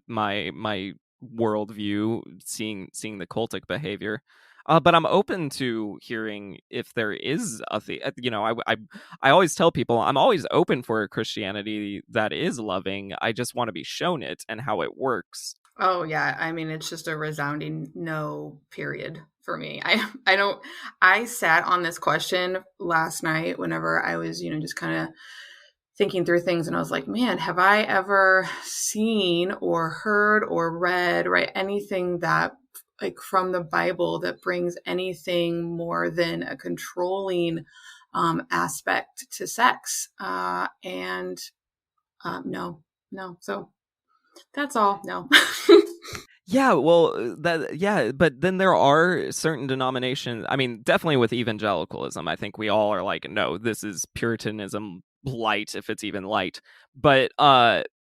my worldview, seeing the cultic behavior. But I'm open to hearing if there is I always tell people I'm always open for a Christianity that is loving. I just want to be shown it and how it works. Oh yeah, I mean it's just a resounding no, period for me. I sat on this question last night whenever I was, just kind of thinking through things, and I was like, man, have I ever seen or heard or read, right, anything that like from the Bible that brings anything more than a controlling aspect to sex? And no. So that's all. No. Yeah, well, but then there are certain denominations. I mean, definitely with evangelicalism, I think we all are like, no, this is Puritanism light, if it's even light. But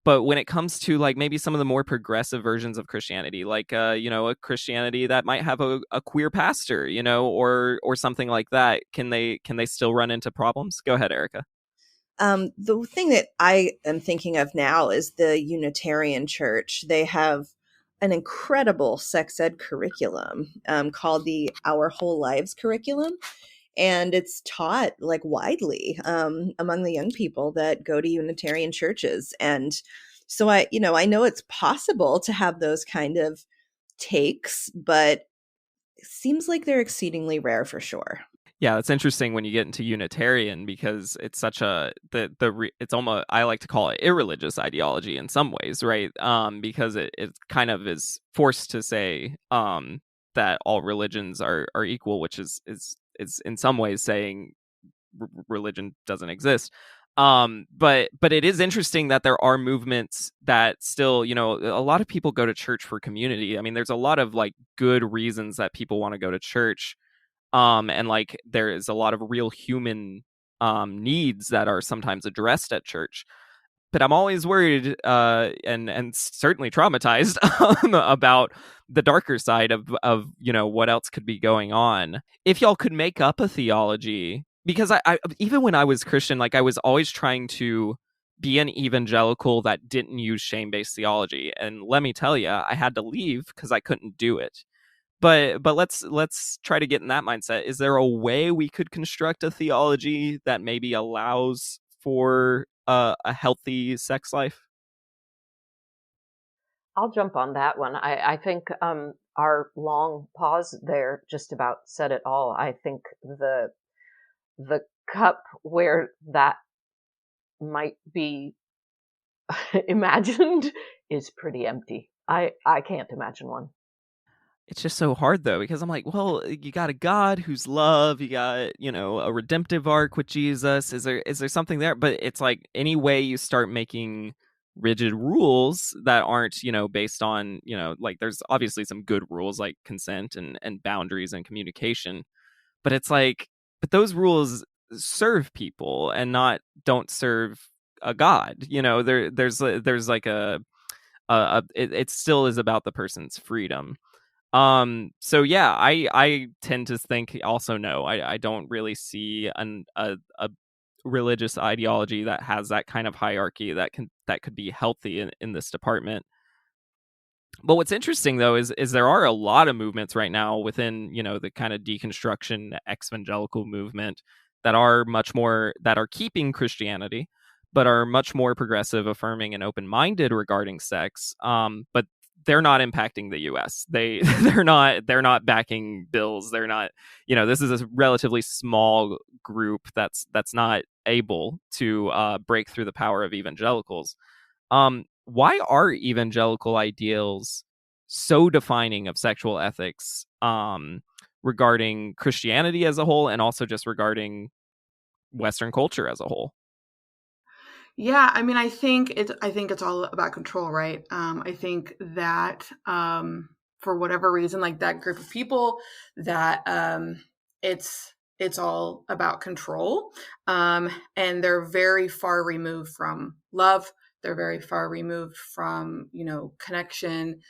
when it comes to like maybe some of the more progressive versions of Christianity, like a Christianity that might have a queer pastor, or something like that, can they still run into problems? Go ahead, Erica. The thing that I am thinking of now is the Unitarian Church. They have an incredible sex ed curriculum called the Our Whole Lives curriculum. And it's taught like widely among the young people that go to Unitarian churches. And so I know it's possible to have those kind of takes, but it seems like they're exceedingly rare for sure. Yeah, it's interesting when you get into Unitarian because it's such it's almost, I like to call it irreligious ideology in some ways, right? Because it kind of is forced to say that all religions are equal, which is in some ways saying religion doesn't exist. But it is interesting that there are movements that still, a lot of people go to church for community. I mean, there's a lot of like good reasons that people want to go to church. And like there is a lot of real human needs that are sometimes addressed at church. But I'm always worried and certainly traumatized about the darker side of what else could be going on. If y'all could make up a theology, because I even when I was Christian, like I was always trying to be an evangelical that didn't use shame-based theology. And let me tell you, I had to leave because I couldn't do it. but let's try to get in that mindset. Is there a way we could construct a theology that maybe allows for a healthy sex life? I'll jump on that one. I think our long pause there just about said it all. I think the cup where that might be imagined is pretty empty. I can't imagine one. It's just so hard though, because I'm like, well, you got a God who's love, you got, a redemptive arc with Jesus. Is there something there? But it's like any way you start making rigid rules that aren't, based on, like there's obviously some good rules like consent and boundaries and communication. But it's like, but those rules serve people and don't serve a God. There's like it still is about the person's freedom. So yeah, I tend to think also no, I don't really see a religious ideology that has that kind of hierarchy that could be healthy in this department. But what's interesting though is there are a lot of movements right now within, the kind of deconstruction evangelical movement that are keeping Christianity, but are much more progressive, affirming, and open-minded regarding sex. But they're not impacting the US. They're not backing bills. They're not, this is a relatively small group that's not able to break through the power of evangelicals. Why are evangelical ideals so defining of sexual ethics, regarding Christianity as a whole, and also just regarding Western culture as a whole? Yeah, I mean, I think it's all about control, right? I think that for whatever reason, like that group of people, that it's all about control, and they're very far removed from love. They're very far removed from connection,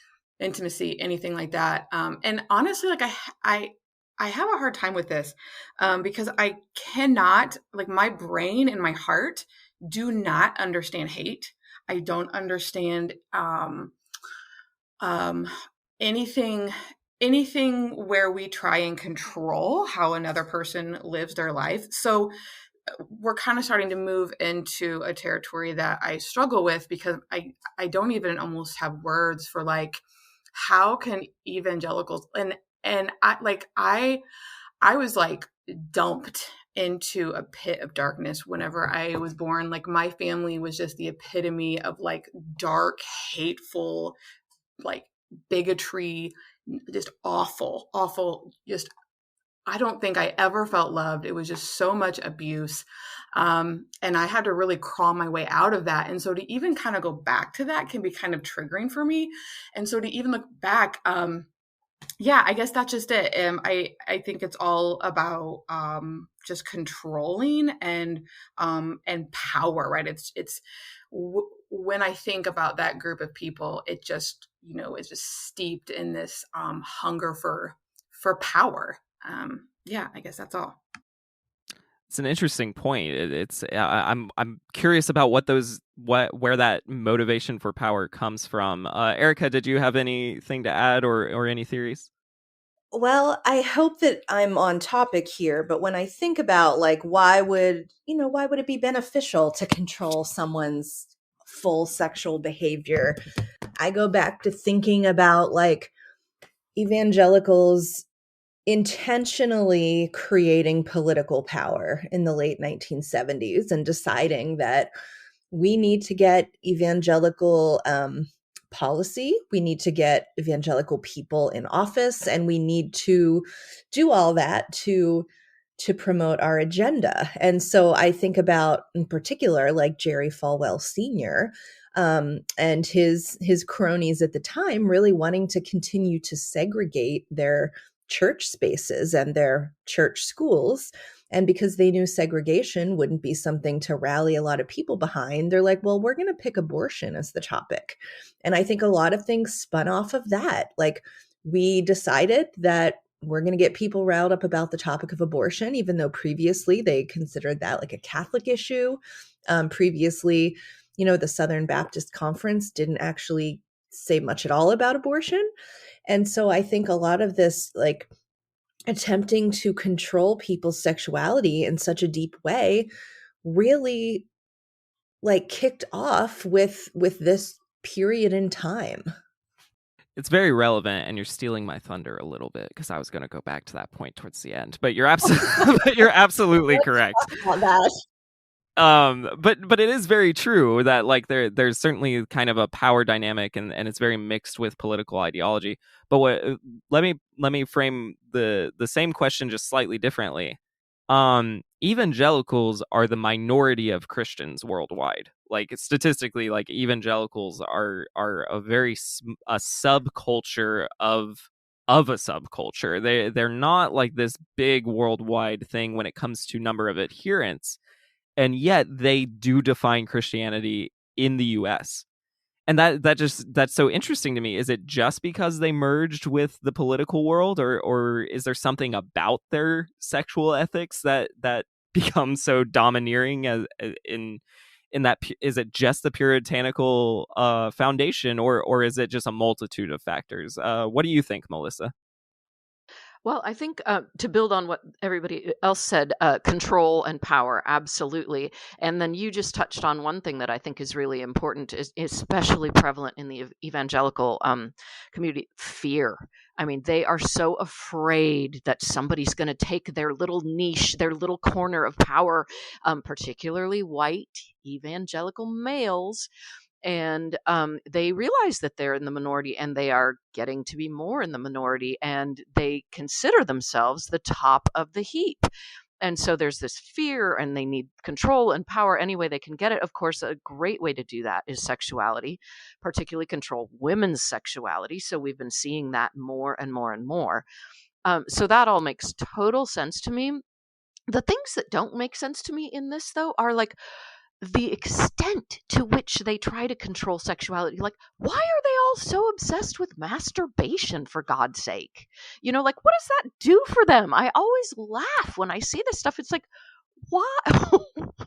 intimacy, anything like that. And honestly, like I have a hard time with this, because I cannot, like, my brain and my heart do not understand hate. I don't understand um, anything anything where we try and control how another person lives their life. So we're kind of starting to move into a territory that I struggle with, because I don't even almost have words for, like, how can evangelicals, and I was like dumped into a pit of darkness whenever I was born. Like, my family was just the epitome of, like, dark, hateful, like, bigotry, just awful, awful. Just, I don't think I ever felt loved. It was just so much abuse. And I had to really crawl my way out of that. And so to even kind of go back to that can be kind of triggering for me. And so to even look back, yeah, I guess that's just it. I think it's all about just controlling and power, right? When I think about that group of people, it just is just steeped in this hunger for power. Yeah, I guess that's all. It's an interesting point. I'm curious about where that motivation for power comes from. Erica, did you have anything to add or any theories? Well, I hope that I'm on topic here, but when I think about, like, why would it be beneficial to control someone's full sexual behavior? I go back to thinking about, like, evangelicals intentionally creating political power in the late 1970s and deciding that we need to get evangelical policy. We need to get evangelical people in office, and we need to do all that to promote our agenda. And so I think about, in particular, like Jerry Falwell Sr. And his cronies at the time really wanting to continue to segregate their church spaces and their church schools. And because they knew segregation wouldn't be something to rally a lot of people behind, they're like, well, we're going to pick abortion as the topic. And I think a lot of things spun off of that. Like, we decided that we're going to get people riled up about the topic of abortion, even though previously they considered that like a Catholic issue. Previously, the Southern Baptist Conference didn't actually say much at all about abortion. And so I think a lot of this, like, attempting to control people's sexuality in such a deep way really, like, kicked off with this period in time. It's very relevant, and you're stealing my thunder a little bit because I was going to go back to that point towards the end. But you're you're absolutely correct. About that. But it is very true that, like, there's certainly kind of a power dynamic, and it's very mixed with political ideology. But let me frame the same question just slightly differently. Evangelicals are the minority of Christians worldwide. Like, statistically, like, evangelicals are a very a subculture of a subculture. They're not like this big worldwide thing when it comes to number of adherents, and yet they do define Christianity in the US. And that's so interesting to me. Is it just because they merged with the political world, or is there something about their sexual ethics that becomes so domineering as in that? Is it just the puritanical foundation, or is it just a multitude of factors? What do you think, Melissa? Well, I think to build on what everybody else said, control and power, absolutely. And then you just touched on one thing that I think is really important, is especially prevalent in the evangelical community: fear. I mean, they are so afraid that somebody's going to take their little niche, their little corner of power, particularly white evangelical males. And they realize that they're in the minority, and they are getting to be more in the minority, and they consider themselves the top of the heap. And so there's this fear, and they need control and power any way they can get it. Of course, a great way to do that is sexuality, particularly control women's sexuality. So we've been seeing that more and more and more. So that all makes total sense to me. The things that don't make sense to me in this, though, are like the extent to which they try to control sexuality. Like, why are they all so obsessed with masturbation, for God's sake? You know, like, what does that do for them? I always laugh when I see this stuff. It's like, why?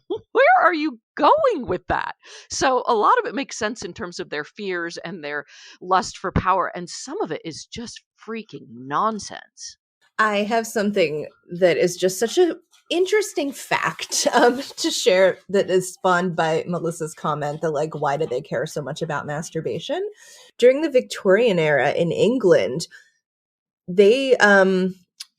Where are you going with that? So a lot of it makes sense in terms of their fears and their lust for power, and some of it is just freaking nonsense. I have something that is just such an interesting fact to share, that is spawned by Melissa's comment that, like, why do they care so much about masturbation? During the Victorian era in England, they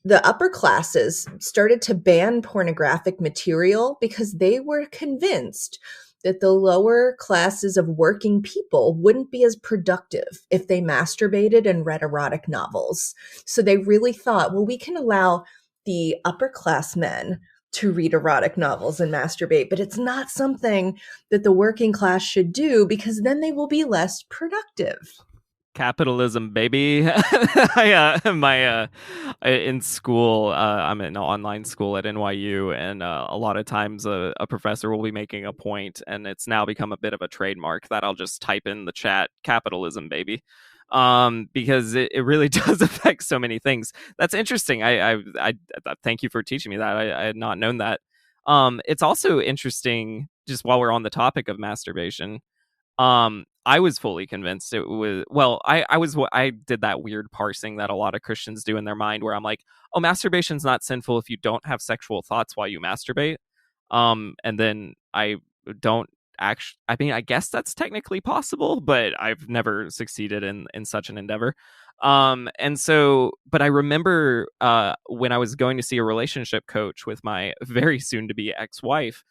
the upper classes started to ban pornographic material because they were convinced that the lower classes of working people wouldn't be as productive if they masturbated and read erotic novels. So they really thought, well, we can allow the upper class men to read erotic novels and masturbate, but it's not something that the working class should do because then they will be less productive. Capitalism, baby. In school, I'm in online school at NYU, and a lot of times a professor will be making a point, and it's now become a bit of a trademark that I'll just type in the chat, "Capitalism, baby," because it really does affect so many things. That's interesting. I thank you for teaching me that. I had not known that. It's also interesting, just while we're on the topic of masturbation. I was fully convinced it was, well, I did that weird parsing that a lot of Christians do in their mind, where I'm like, oh, masturbation's not sinful if you don't have sexual thoughts while you masturbate. And then I don't actually, I mean, I guess that's technically possible, but I've never succeeded in such an endeavor. And so, but I remember when I was going to see a relationship coach with my very soon to be ex-wife,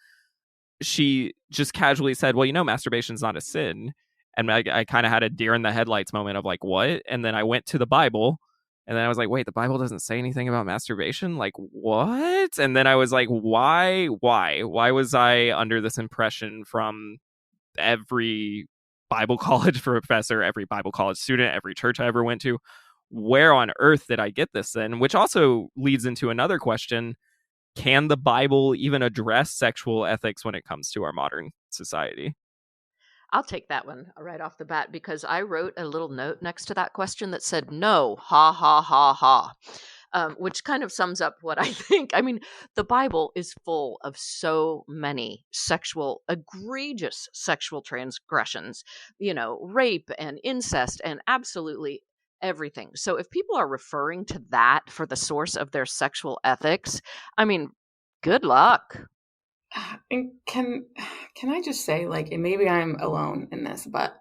she just casually said, well, masturbation's not a sin. And I kind of had a deer in the headlights moment of like, what? And then I went to the Bible, and then I was like, wait, the Bible doesn't say anything about masturbation? Like, what? And then I was like, why was I under this impression from every Bible college professor, every Bible college student, every church I ever went to? Where on earth did I get this then? Which also leads into another question. Can the Bible even address sexual ethics when it comes to our modern society? I'll take that one right off the bat, because I wrote a little note next to that question that said, no, ha, ha, ha, ha. which kind of sums up what I think. I mean, the Bible is full of so many egregious sexual transgressions, rape and incest and absolutely everything. So if people are referring to that for the source of their sexual ethics, I mean, good luck. And can I just say, like, and maybe I'm alone in this, but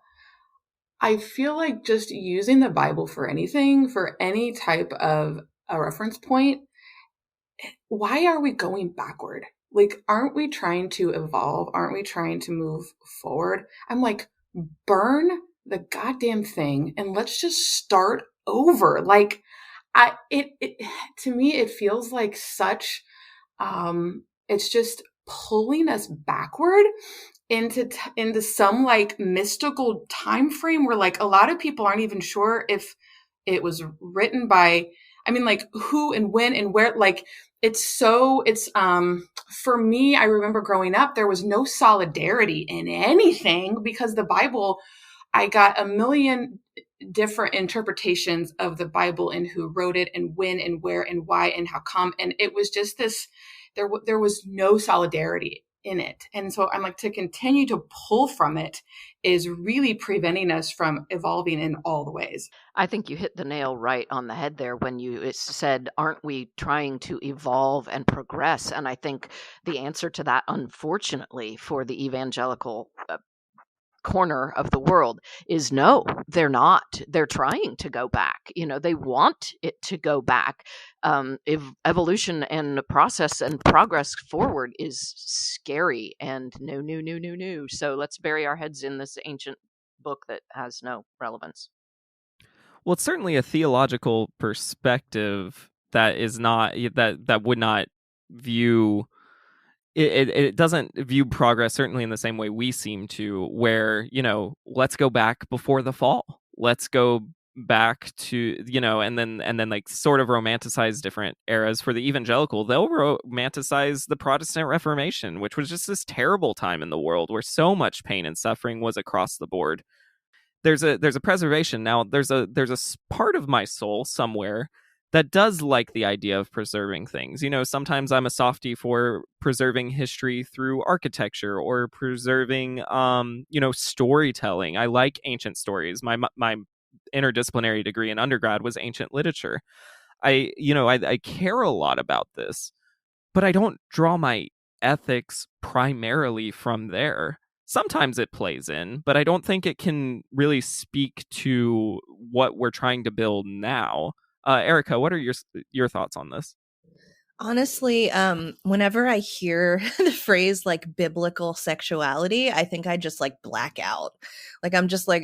I feel like just using the Bible for anything, for any type of a reference point, why are we going backward? Like, aren't we trying to evolve? Aren't we trying to move forward? I'm like, burn the goddamn thing and let's just start over. Like, it to me, it feels like such, it's just pulling us backward into some like mystical time frame where like a lot of people aren't even sure if it was written by, I mean, like who and when and where. Like it's for me, I remember growing up, there was no solidarity in anything because the Bible, I got a million different interpretations of the Bible and who wrote it and when and where and why and how come. And it was just this, there was no solidarity in it. And so I'm like, to continue to pull from it is really preventing us from evolving in all the ways. I think you hit the nail right on the head there when you said, aren't we trying to evolve and progress? And I think the answer to that, unfortunately, for the evangelical corner of the world is no, they're not. They're trying to go back. They want it to go back. Evolution and process and progress forward is scary and no. So let's bury our heads in this ancient book that has no relevance. Well, it's certainly a theological perspective that is not that would not view it doesn't view progress certainly in the same way we seem to, where let's go back before the fall, let's go back to and then like sort of romanticize different eras. For the evangelical, they'll romanticize the Protestant Reformation, which was just this terrible time in the world where so much pain and suffering was across the board. There's a preservation now. There's a part of my soul somewhere that does like the idea of preserving things. Sometimes I'm a softie for preserving history through architecture or preserving storytelling. I like ancient stories. My interdisciplinary degree in undergrad was ancient literature. I care a lot about this, but I don't draw my ethics primarily from there. Sometimes it plays in, but I don't think it can really speak to what we're trying to build now. Erica, what are your thoughts on this? Honestly, whenever I hear the phrase like biblical sexuality, I think I just like black out. Like I'm just like,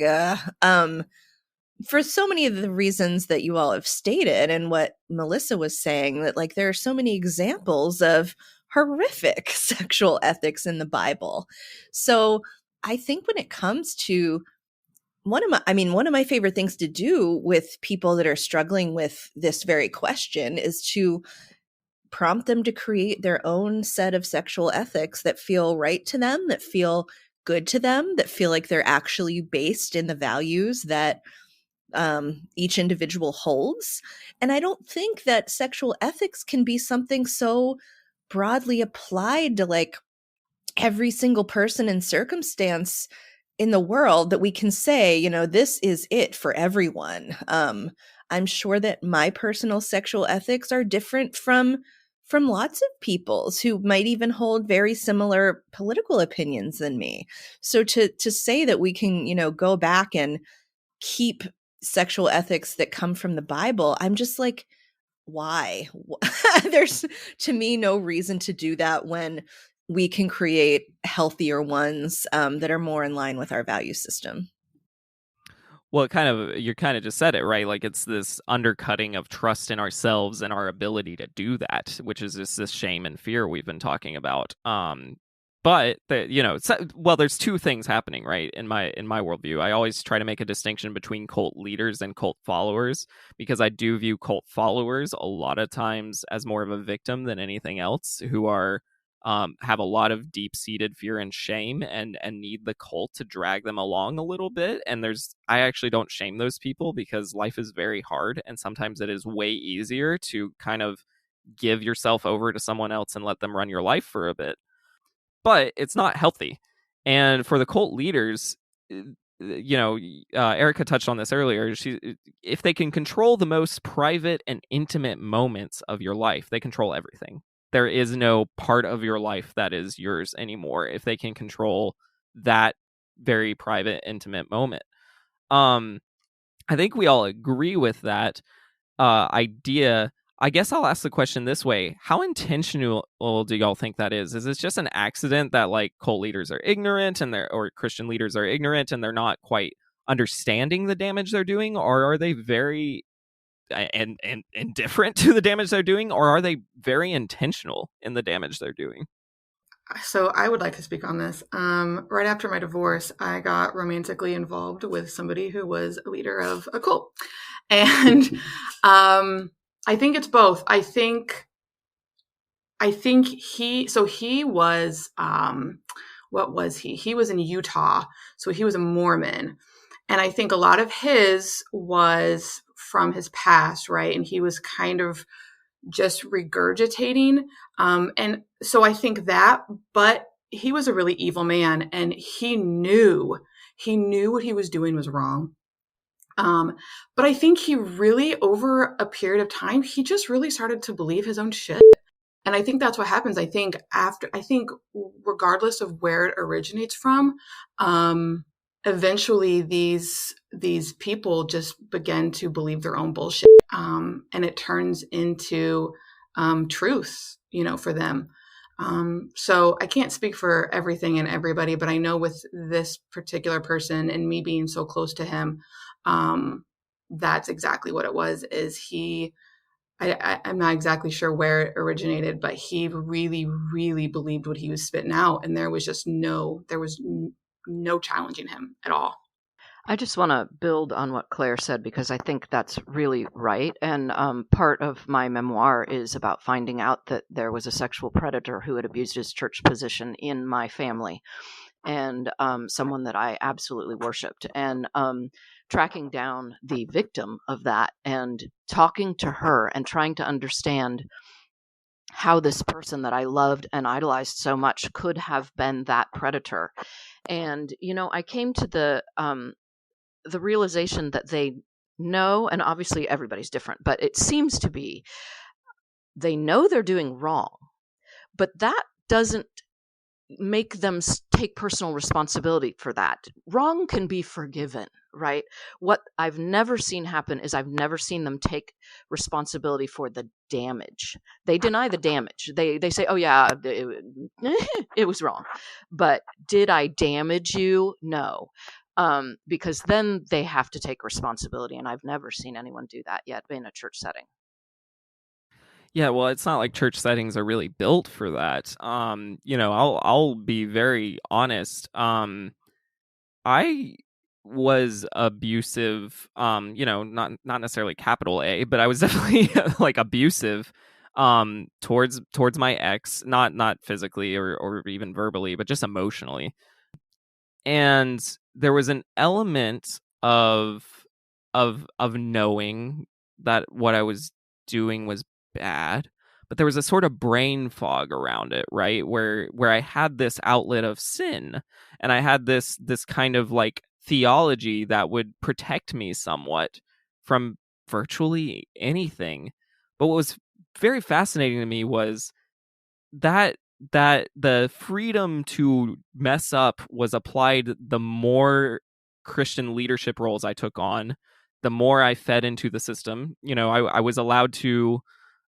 for so many of the reasons that you all have stated and what Melissa was saying, that like there are so many examples of horrific sexual ethics in the Bible. So I think when it comes to one of my favorite things to do with people that are struggling with this very question is to prompt them to create their own set of sexual ethics that feel right to them, that feel good to them, that feel like they're actually based in the values that each individual holds. And I don't think that sexual ethics can be something so broadly applied to like every single person and circumstance in the world that we can say, this is it for everyone. I'm sure that my personal sexual ethics are different from lots of people's who might even hold very similar political opinions than me. So to say that we can, go back and keep sexual ethics that come from the Bible, I'm just like, why? There's, to me, no reason to do that when we can create healthier ones that are more in line with our value system. Well, you kind of just said it, right? Like it's this undercutting of trust in ourselves and our ability to do that, which is just this shame and fear we've been talking about. But there's two things happening, right? In my worldview, I always try to make a distinction between cult leaders and cult followers, because I do view cult followers a lot of times as more of a victim than anything else, who are have a lot of deep-seated fear and shame and need the cult to drag them along a little bit. And I actually don't shame those people, because life is very hard, and sometimes it is way easier to kind of give yourself over to someone else and let them run your life for a bit. But it's not healthy. And for the cult leaders, Erica touched on this earlier. If they can control the most private and intimate moments of your life, they control everything. There is no part of your life that is yours anymore if they can control that very private, intimate moment. I think we all agree with that idea. I guess I'll ask the question this way: how intentional do y'all think that is? Is this just an accident that like cult leaders are ignorant or Christian leaders are ignorant and they're not quite understanding the damage they're doing, or are they very and indifferent to the damage they're doing, or are they very intentional in the damage they're doing? So I would like to speak on this. Right after my divorce, I got romantically involved with somebody who was a leader of a cult. And I think it's both. I think he was, what was he? He was in Utah. So he was a Mormon. And I think a lot of his was from his past, right? And he was kind of just regurgitating. And so I think that, but he was a really evil man, and he knew what he was doing was wrong. But I think he really, over a period of time, he just really started to believe his own shit. And I think that's what happens. I think regardless of where it originates from, eventually these people just begin to believe their own bullshit. And it turns into truth, for them. So I can't speak for everything and everybody, but I know with this particular person and me being so close to him, that's exactly what it was. I'm not exactly sure where it originated, but he really, really believed what he was spitting out. And there was no challenging him at all. I just want to build on what Claire said, because I think that's really right. And part of my memoir is about finding out that there was a sexual predator who had abused his church position in my family, and someone that I absolutely worshipped. And tracking down the victim of that and talking to her and trying to understand how this person that I loved and idolized so much could have been that predator. And, I came to the realization that they know, and obviously everybody's different, but it seems to be they know they're doing wrong, but that doesn't make them take personal responsibility for that. Wrong can be forgiven, right? What I've never seen happen is I've never seen them take responsibility for the damage. They deny the damage. They say, oh yeah, it was wrong. But did I damage you? No. Because then they have to take responsibility. And I've never seen anyone do that yet in a church setting. Yeah, well, it's not like church settings are really built for that. I'll be very honest. I was abusive, not necessarily capital A, but I was definitely like abusive towards my ex, not physically or even verbally, but just emotionally. And there was an element of knowing that what I was doing was bad, but there was a sort of brain fog around it, right? Where I had this outlet of sin, and I had this kind of like theology that would protect me somewhat from virtually anything. But what was very fascinating to me was that the freedom to mess up was applied the more Christian leadership roles I took on, the more I fed into the system. I was allowed to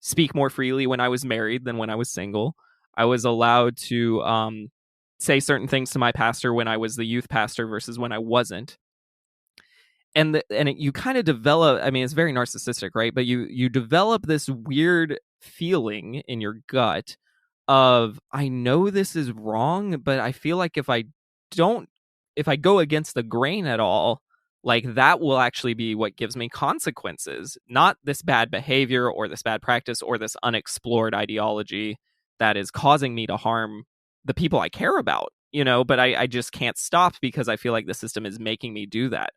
speak more freely when I was married than when I was single. I was allowed to say certain things to my pastor when I was the youth pastor versus when I wasn't. You kind of develop, I mean, it's very narcissistic, right? But you develop this weird feeling in your gut of, I know this is wrong, but I feel like if I go against the grain at all, like that will actually be what gives me consequences, not this bad behavior or this bad practice or this unexplored ideology that is causing me to harm the people I care about, but I just can't stop because I feel like the system is making me do that.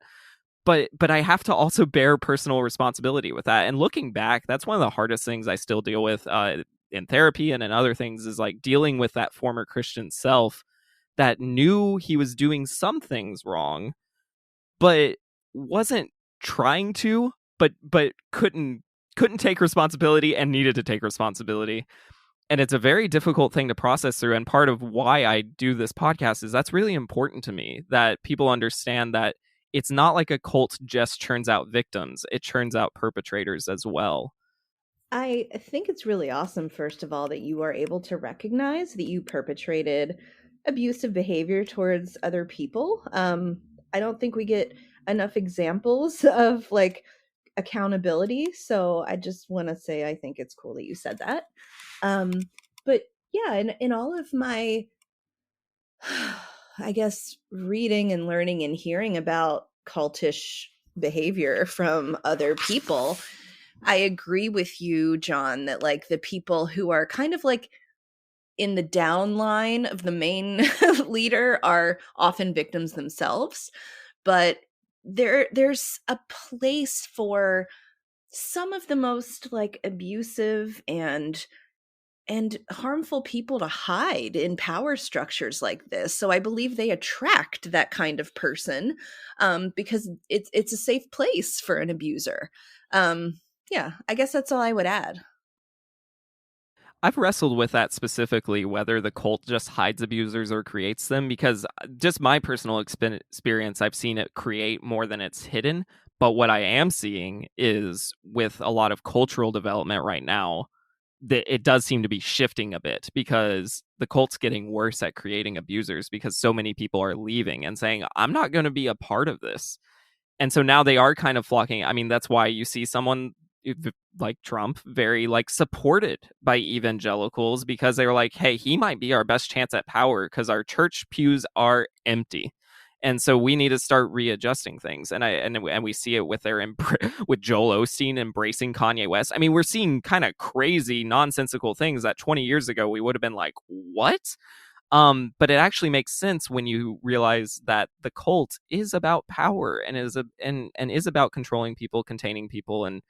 But I have to also bear personal responsibility with that. And looking back, that's one of the hardest things I still deal with in therapy and in other things, is like dealing with that former Christian self that knew he was doing some things wrong, but wasn't trying to, but couldn't take responsibility and needed to take responsibility. And it's a very difficult thing to process through. And part of why I do this podcast is that's really important to me, that people understand that it's not like a cult just churns out victims, it churns out perpetrators as well. I think it's really awesome, first of all, that you are able to recognize that you perpetrated abusive behavior towards other people. I don't think we get enough examples of like accountability. So I just want to say I think it's cool that you said that. But yeah, in all of my, I guess, reading and learning and hearing about cultish behavior from other people, I agree with you, John, that like the people who are kind of like in the down line of the main leader are often victims themselves. But there's a place for some of the most like abusive and harmful people to hide in power structures like this. So I believe they attract that kind of person, because it's a safe place for an abuser. Yeah, I guess that's all I would add. I've wrestled with that specifically, whether the cult just hides abusers or creates them, because just my personal experience, I've seen it create more than it's hidden. But what I am seeing is, with a lot of cultural development right now, that it does seem to be shifting a bit, because the cult's getting worse at creating abusers because so many people are leaving and saying, I'm not going to be a part of this. And so now they are kind of flocking. I mean, that's why you see someone like Trump very like supported by evangelicals, because they were like, hey, he might be our best chance at power because our church pews are empty. And so we need to start readjusting things. And we see it with with Joel Osteen embracing Kanye West. I mean, we're seeing kind of crazy, nonsensical things that 20 years ago we would have been like, what? But it actually makes sense when you realize that the cult is about power and is about controlling people, containing people, and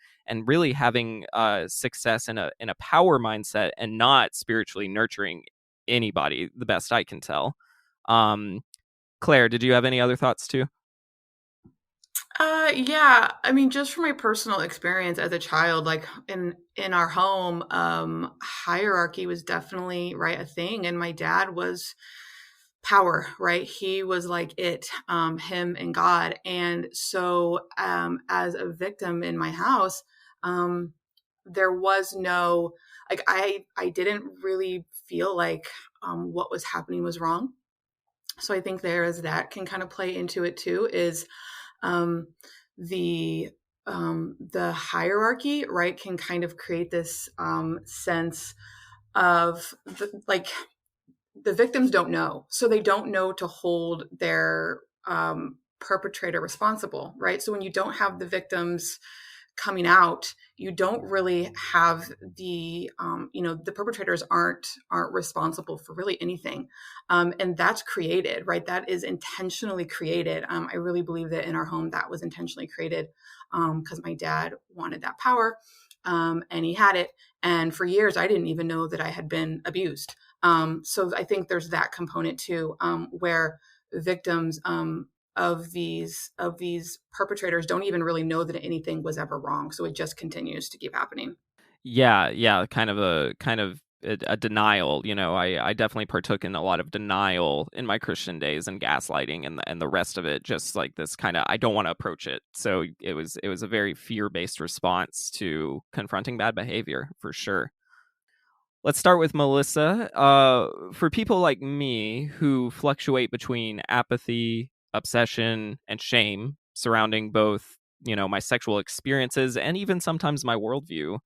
really having success in a power mindset and not spiritually nurturing anybody. The best I can tell. Claire, did you have any other thoughts too? Yeah. I mean, just from my personal experience as a child, like in our home, hierarchy was definitely right a thing, and my dad was power, right? He was like him and God, and so as a victim in my house, there was no like I didn't really feel like what was happening was wrong. So I think there is that can kind of play into it too. Is um, the the hierarchy, right, can kind of create this sense of like the victims don't know, so they don't know to hold their perpetrator responsible, right? So when you don't have the victims coming out, you don't really have the the perpetrators aren't responsible for really anything, and that's created, right? That is intentionally created. I really believe that in our home that was intentionally created, because my dad wanted that power, and he had it, and for years I didn't even know that I had been abused. So I think there's that component too, where victims of these perpetrators don't even really know that anything was ever wrong, so it just continues to keep happening. Yeah, kind of a denial. I definitely partook in a lot of denial in my Christian days, and gaslighting, and the rest of it, just like this kind of, I don't want to approach it. So it was a very fear-based response to confronting bad behavior, for sure. Let's start with Melissa. For people like me who fluctuate between apathy, obsession, and shame surrounding both, my sexual experiences and even sometimes my worldview,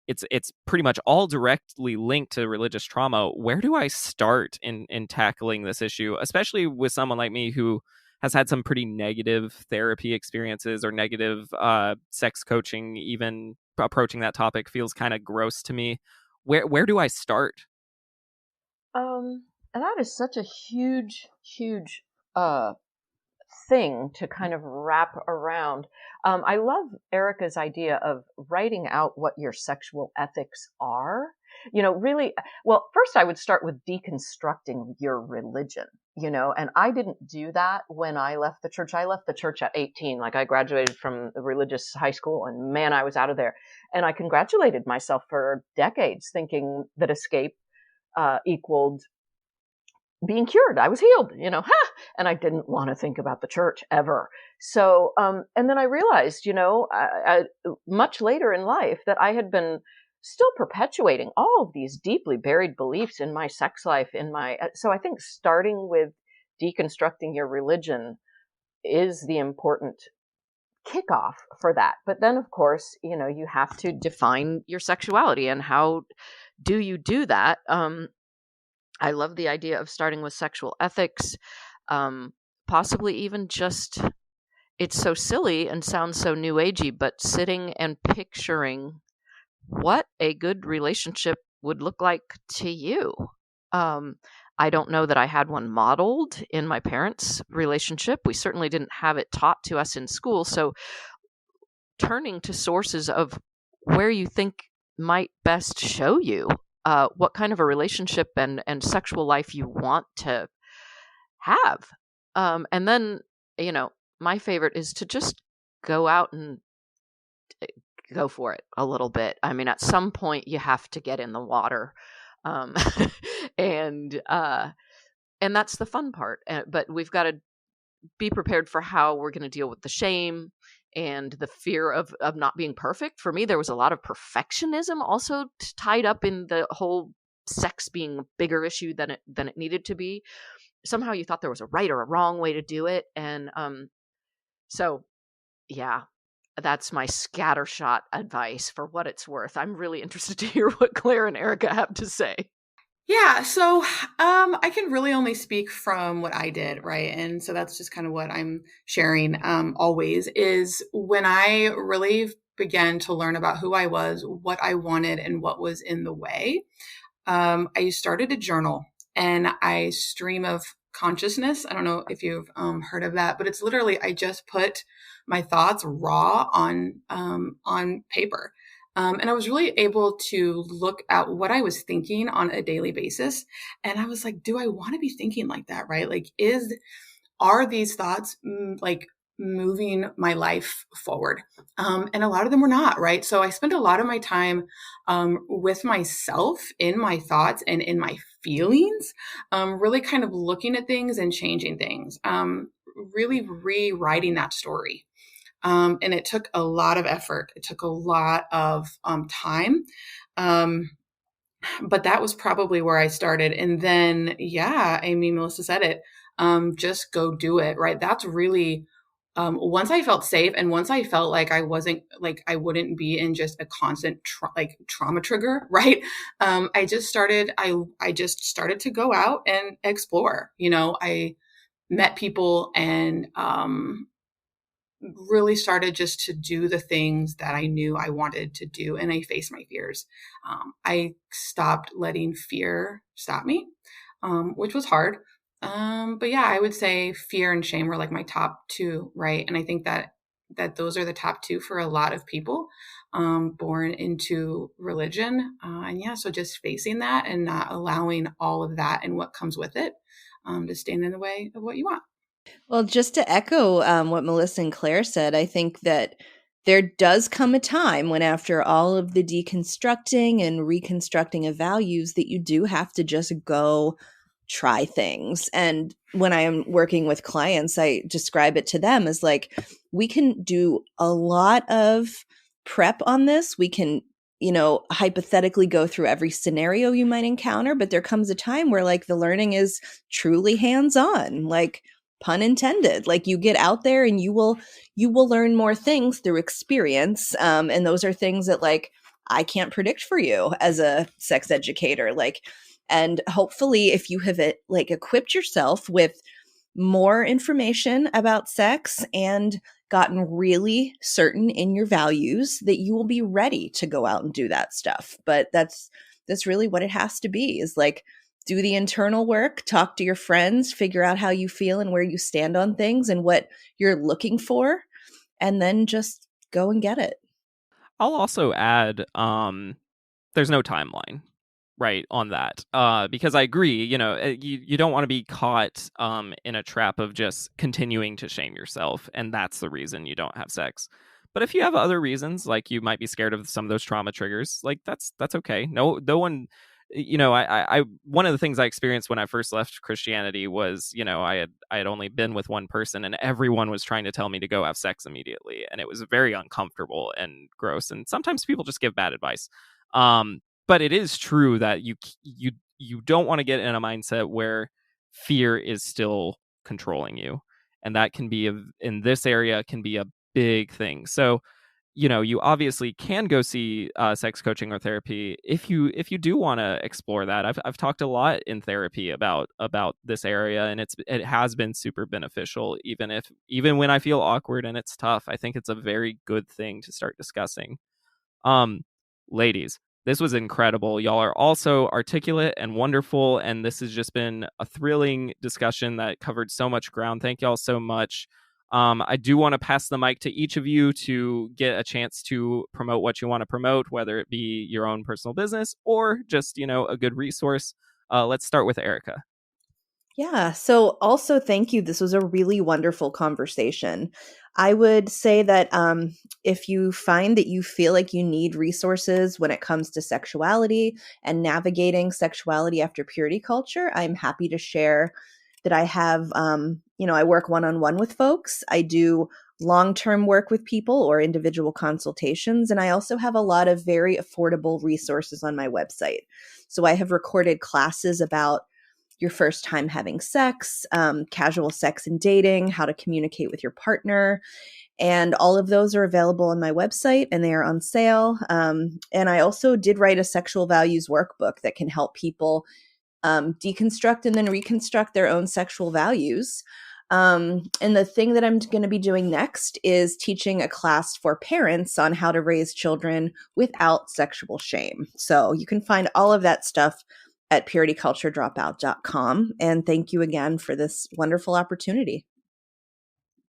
it's pretty much all directly linked to religious trauma. Where do I start in tackling this issue, especially with someone like me who has had some pretty negative therapy experiences, or negative sex coaching? Even approaching that topic feels kind of gross to me. Where do I start? And that is such a huge, huge thing to kind of wrap around. I love Erica's idea of writing out what your sexual ethics are. Really, well, first I would start with deconstructing your religion, and I didn't do that when I left the church. I left the church at 18. Like, I graduated from a religious high school, and man, I was out of there. And I congratulated myself for decades thinking that escape equaled being cured. I was healed, and I didn't want to think about the church ever. So, and then I realized, much later in life, that I had been still perpetuating all of these deeply buried beliefs in my sex life, so I think starting with deconstructing your religion is the important kickoff for that. But then, of course, you have to define your sexuality, and how do you do that? I love the idea of starting with sexual ethics, possibly even just, it's so silly and sounds so new agey, but sitting and picturing what a good relationship would look like to you. I don't know that I had one modeled in my parents' relationship. We certainly didn't have it taught to us in school. So turning to sources of where you think might best show you what kind of a relationship and sexual life you want to have. And then, my favorite is to just go out and go for it a little bit. I mean, at some point you have to get in the water. And that's the fun part. But we've got to be prepared for how we're going to deal with the shame and the fear of not being perfect. For me, there was a lot of perfectionism also tied up in the whole sex being a bigger issue than it needed to be. Somehow you thought there was a right or a wrong way to do it. And so, yeah, that's my scattershot advice for what it's worth. I'm really interested to hear what Claire and Erica have to say. Yeah, so I can really only speak from what I did, right? And so that's just kind of what I'm sharing always, is when I really began to learn about who I was, what I wanted, and what was in the way. I started a journal, and I stream of consciousness. I don't know if you've heard of that, but it's literally, I just put my thoughts raw on paper. And I was really able to look at what I was thinking on a daily basis. And I was like, do I want to be thinking like that? Right? Like, are these thoughts like moving my life forward? And a lot of them were not, right? So I spent a lot of my time with myself in my thoughts and in my feelings, really kind of looking at things and changing things, really rewriting that story. And it took a lot of effort. It took a lot of time. But that was probably where I started. And then, yeah, Melissa said it. Just go do it, right? That's really, once I felt safe, and once I felt like I wouldn't be in just a constant trauma trigger, right? I just started to go out and explore. I met people and really started just to do the things that I knew I wanted to do. And I faced my fears. I stopped letting fear stop me, which was hard. But yeah, I would say fear and shame were like my top two, right? And I think that those are the top two for a lot of people born into religion. And yeah, so just facing that and not allowing all of that and what comes with it to stand in the way of what you want. Well, just to echo what Melissa and Claire said, I think that there does come a time when, after all of the deconstructing and reconstructing of values, that you do have to just go try things. And when I am working with clients, I describe it to them as like, we can do a lot of prep on this. We can, hypothetically go through every scenario you might encounter, but there comes a time where like the learning is truly hands-on, like, pun intended. Like, you get out there and you will learn more things through experience. And those are things that like I can't predict for you as a sex educator. Like, and hopefully if you have like equipped yourself with more information about sex and gotten really certain in your values, that you will be ready to go out and do that stuff. But that's really what it has to be, is like do the internal work, talk to your friends, figure out how you feel and where you stand on things and what you're looking for, and then just go and get it. I'll also add, there's no timeline, right, on that, because I agree. You don't want to be caught in a trap of just continuing to shame yourself, and that's the reason you don't have sex. But if you have other reasons, like you might be scared of some of those trauma triggers, like that's okay. No one, I one of the things I experienced when I first left Christianity was, I had only been with one person, and everyone was trying to tell me to go have sex immediately, and it was very uncomfortable and gross. And sometimes people just give bad advice. But it is true that you don't want to get in a mindset where fear is still controlling you, and that can be in this area can be a big thing. So, you obviously can go see sex coaching or therapy if you do want to explore that. I've talked a lot in therapy about this area, and it has been super beneficial. Even when I feel awkward and it's tough, I think it's a very good thing to start discussing. Ladies, this was incredible. Y'all are also articulate and wonderful, and this has just been a thrilling discussion that covered so much ground. Thank y'all so much. I do want to pass the mic to each of you to get a chance to promote what you want to promote, whether it be your own personal business or just, a good resource. Let's start with Erica. Yeah. So also thank you. This was a really wonderful conversation. I would say that if you find that you feel like you need resources when it comes to sexuality and navigating sexuality after purity culture, I'm happy to share that I have, I work one-on-one with folks. I do long-term work with people or individual consultations. And I also have a lot of very affordable resources on my website. So I have recorded classes about your first time having sex, casual sex and dating, how to communicate with your partner. And all of those are available on my website and they are on sale. And I also did write a sexual values workbook that can help people deconstruct and then reconstruct their own sexual values. And the thing that I'm going to be doing next is teaching a class for parents on how to raise children without sexual shame. So you can find all of that stuff at purityculturedropout.com. And thank you again for this wonderful opportunity.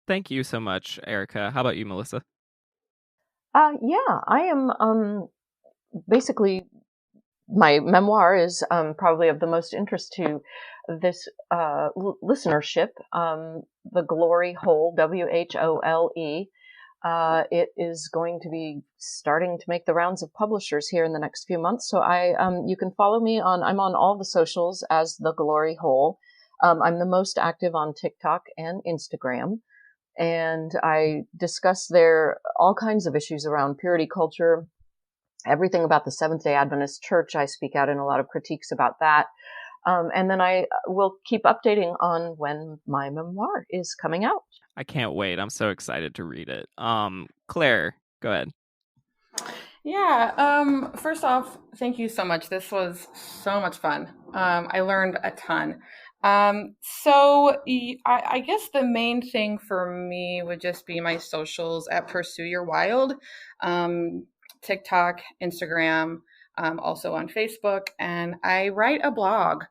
Thank you so much, Erica. How about you, Melissa? Yeah, I am basically, my memoir is probably of the most interest to this listenership, The Glory Hole, WHOLE. It is going to be starting to make the rounds of publishers here in the next few months. So you can follow me I'm on all the socials as The Glory Hole. I'm the most active on TikTok and Instagram. And I discuss there all kinds of issues around purity culture, everything about the Seventh-day Adventist Church. I speak out in a lot of critiques about that. And then I will keep updating on when my memoir is coming out. I can't wait. I'm so excited to read it. Claire, go ahead. Yeah. First off, thank you so much. This was so much fun. I learned a ton. So I guess the main thing for me would just be my socials at Pursue Your Wild, TikTok, Instagram, also on Facebook. And I write a blog,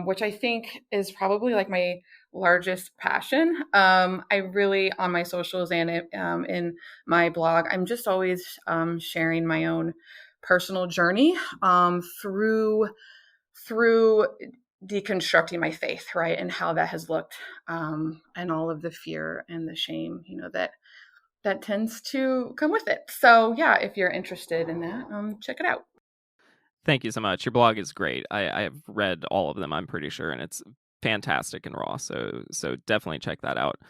which I think is probably like my largest passion. I really, on my socials and in my blog, I'm just always sharing my own personal journey through deconstructing my faith, right, and how that has looked, and all of the fear and the shame, that tends to come with it. So yeah, if you're interested in that, check it out. Thank you so much. Your blog is great. I've read all of them, I'm pretty sure, and it's fantastic and raw. So definitely check that out.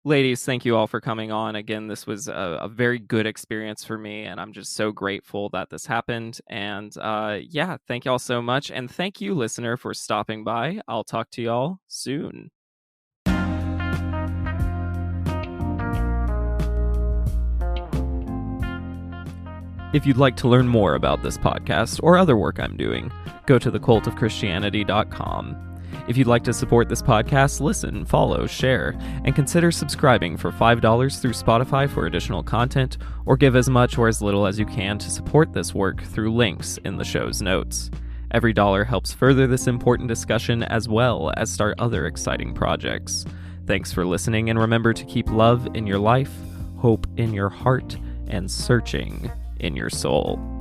Ladies, thank you all for coming on. Again, this was a very good experience for me, and I'm just so grateful that this happened. And yeah, thank y'all so much. And thank you, listener, for stopping by. I'll talk to y'all soon. If you'd like to learn more about this podcast or other work I'm doing, go to thecultofchristianity.com. If you'd like to support this podcast, listen, follow, share, and consider subscribing for $5 through Spotify for additional content, or give as much or as little as you can to support this work through links in the show's notes. Every dollar helps further this important discussion as well as start other exciting projects. Thanks for listening, and remember to keep love in your life, hope in your heart, and searching in your soul.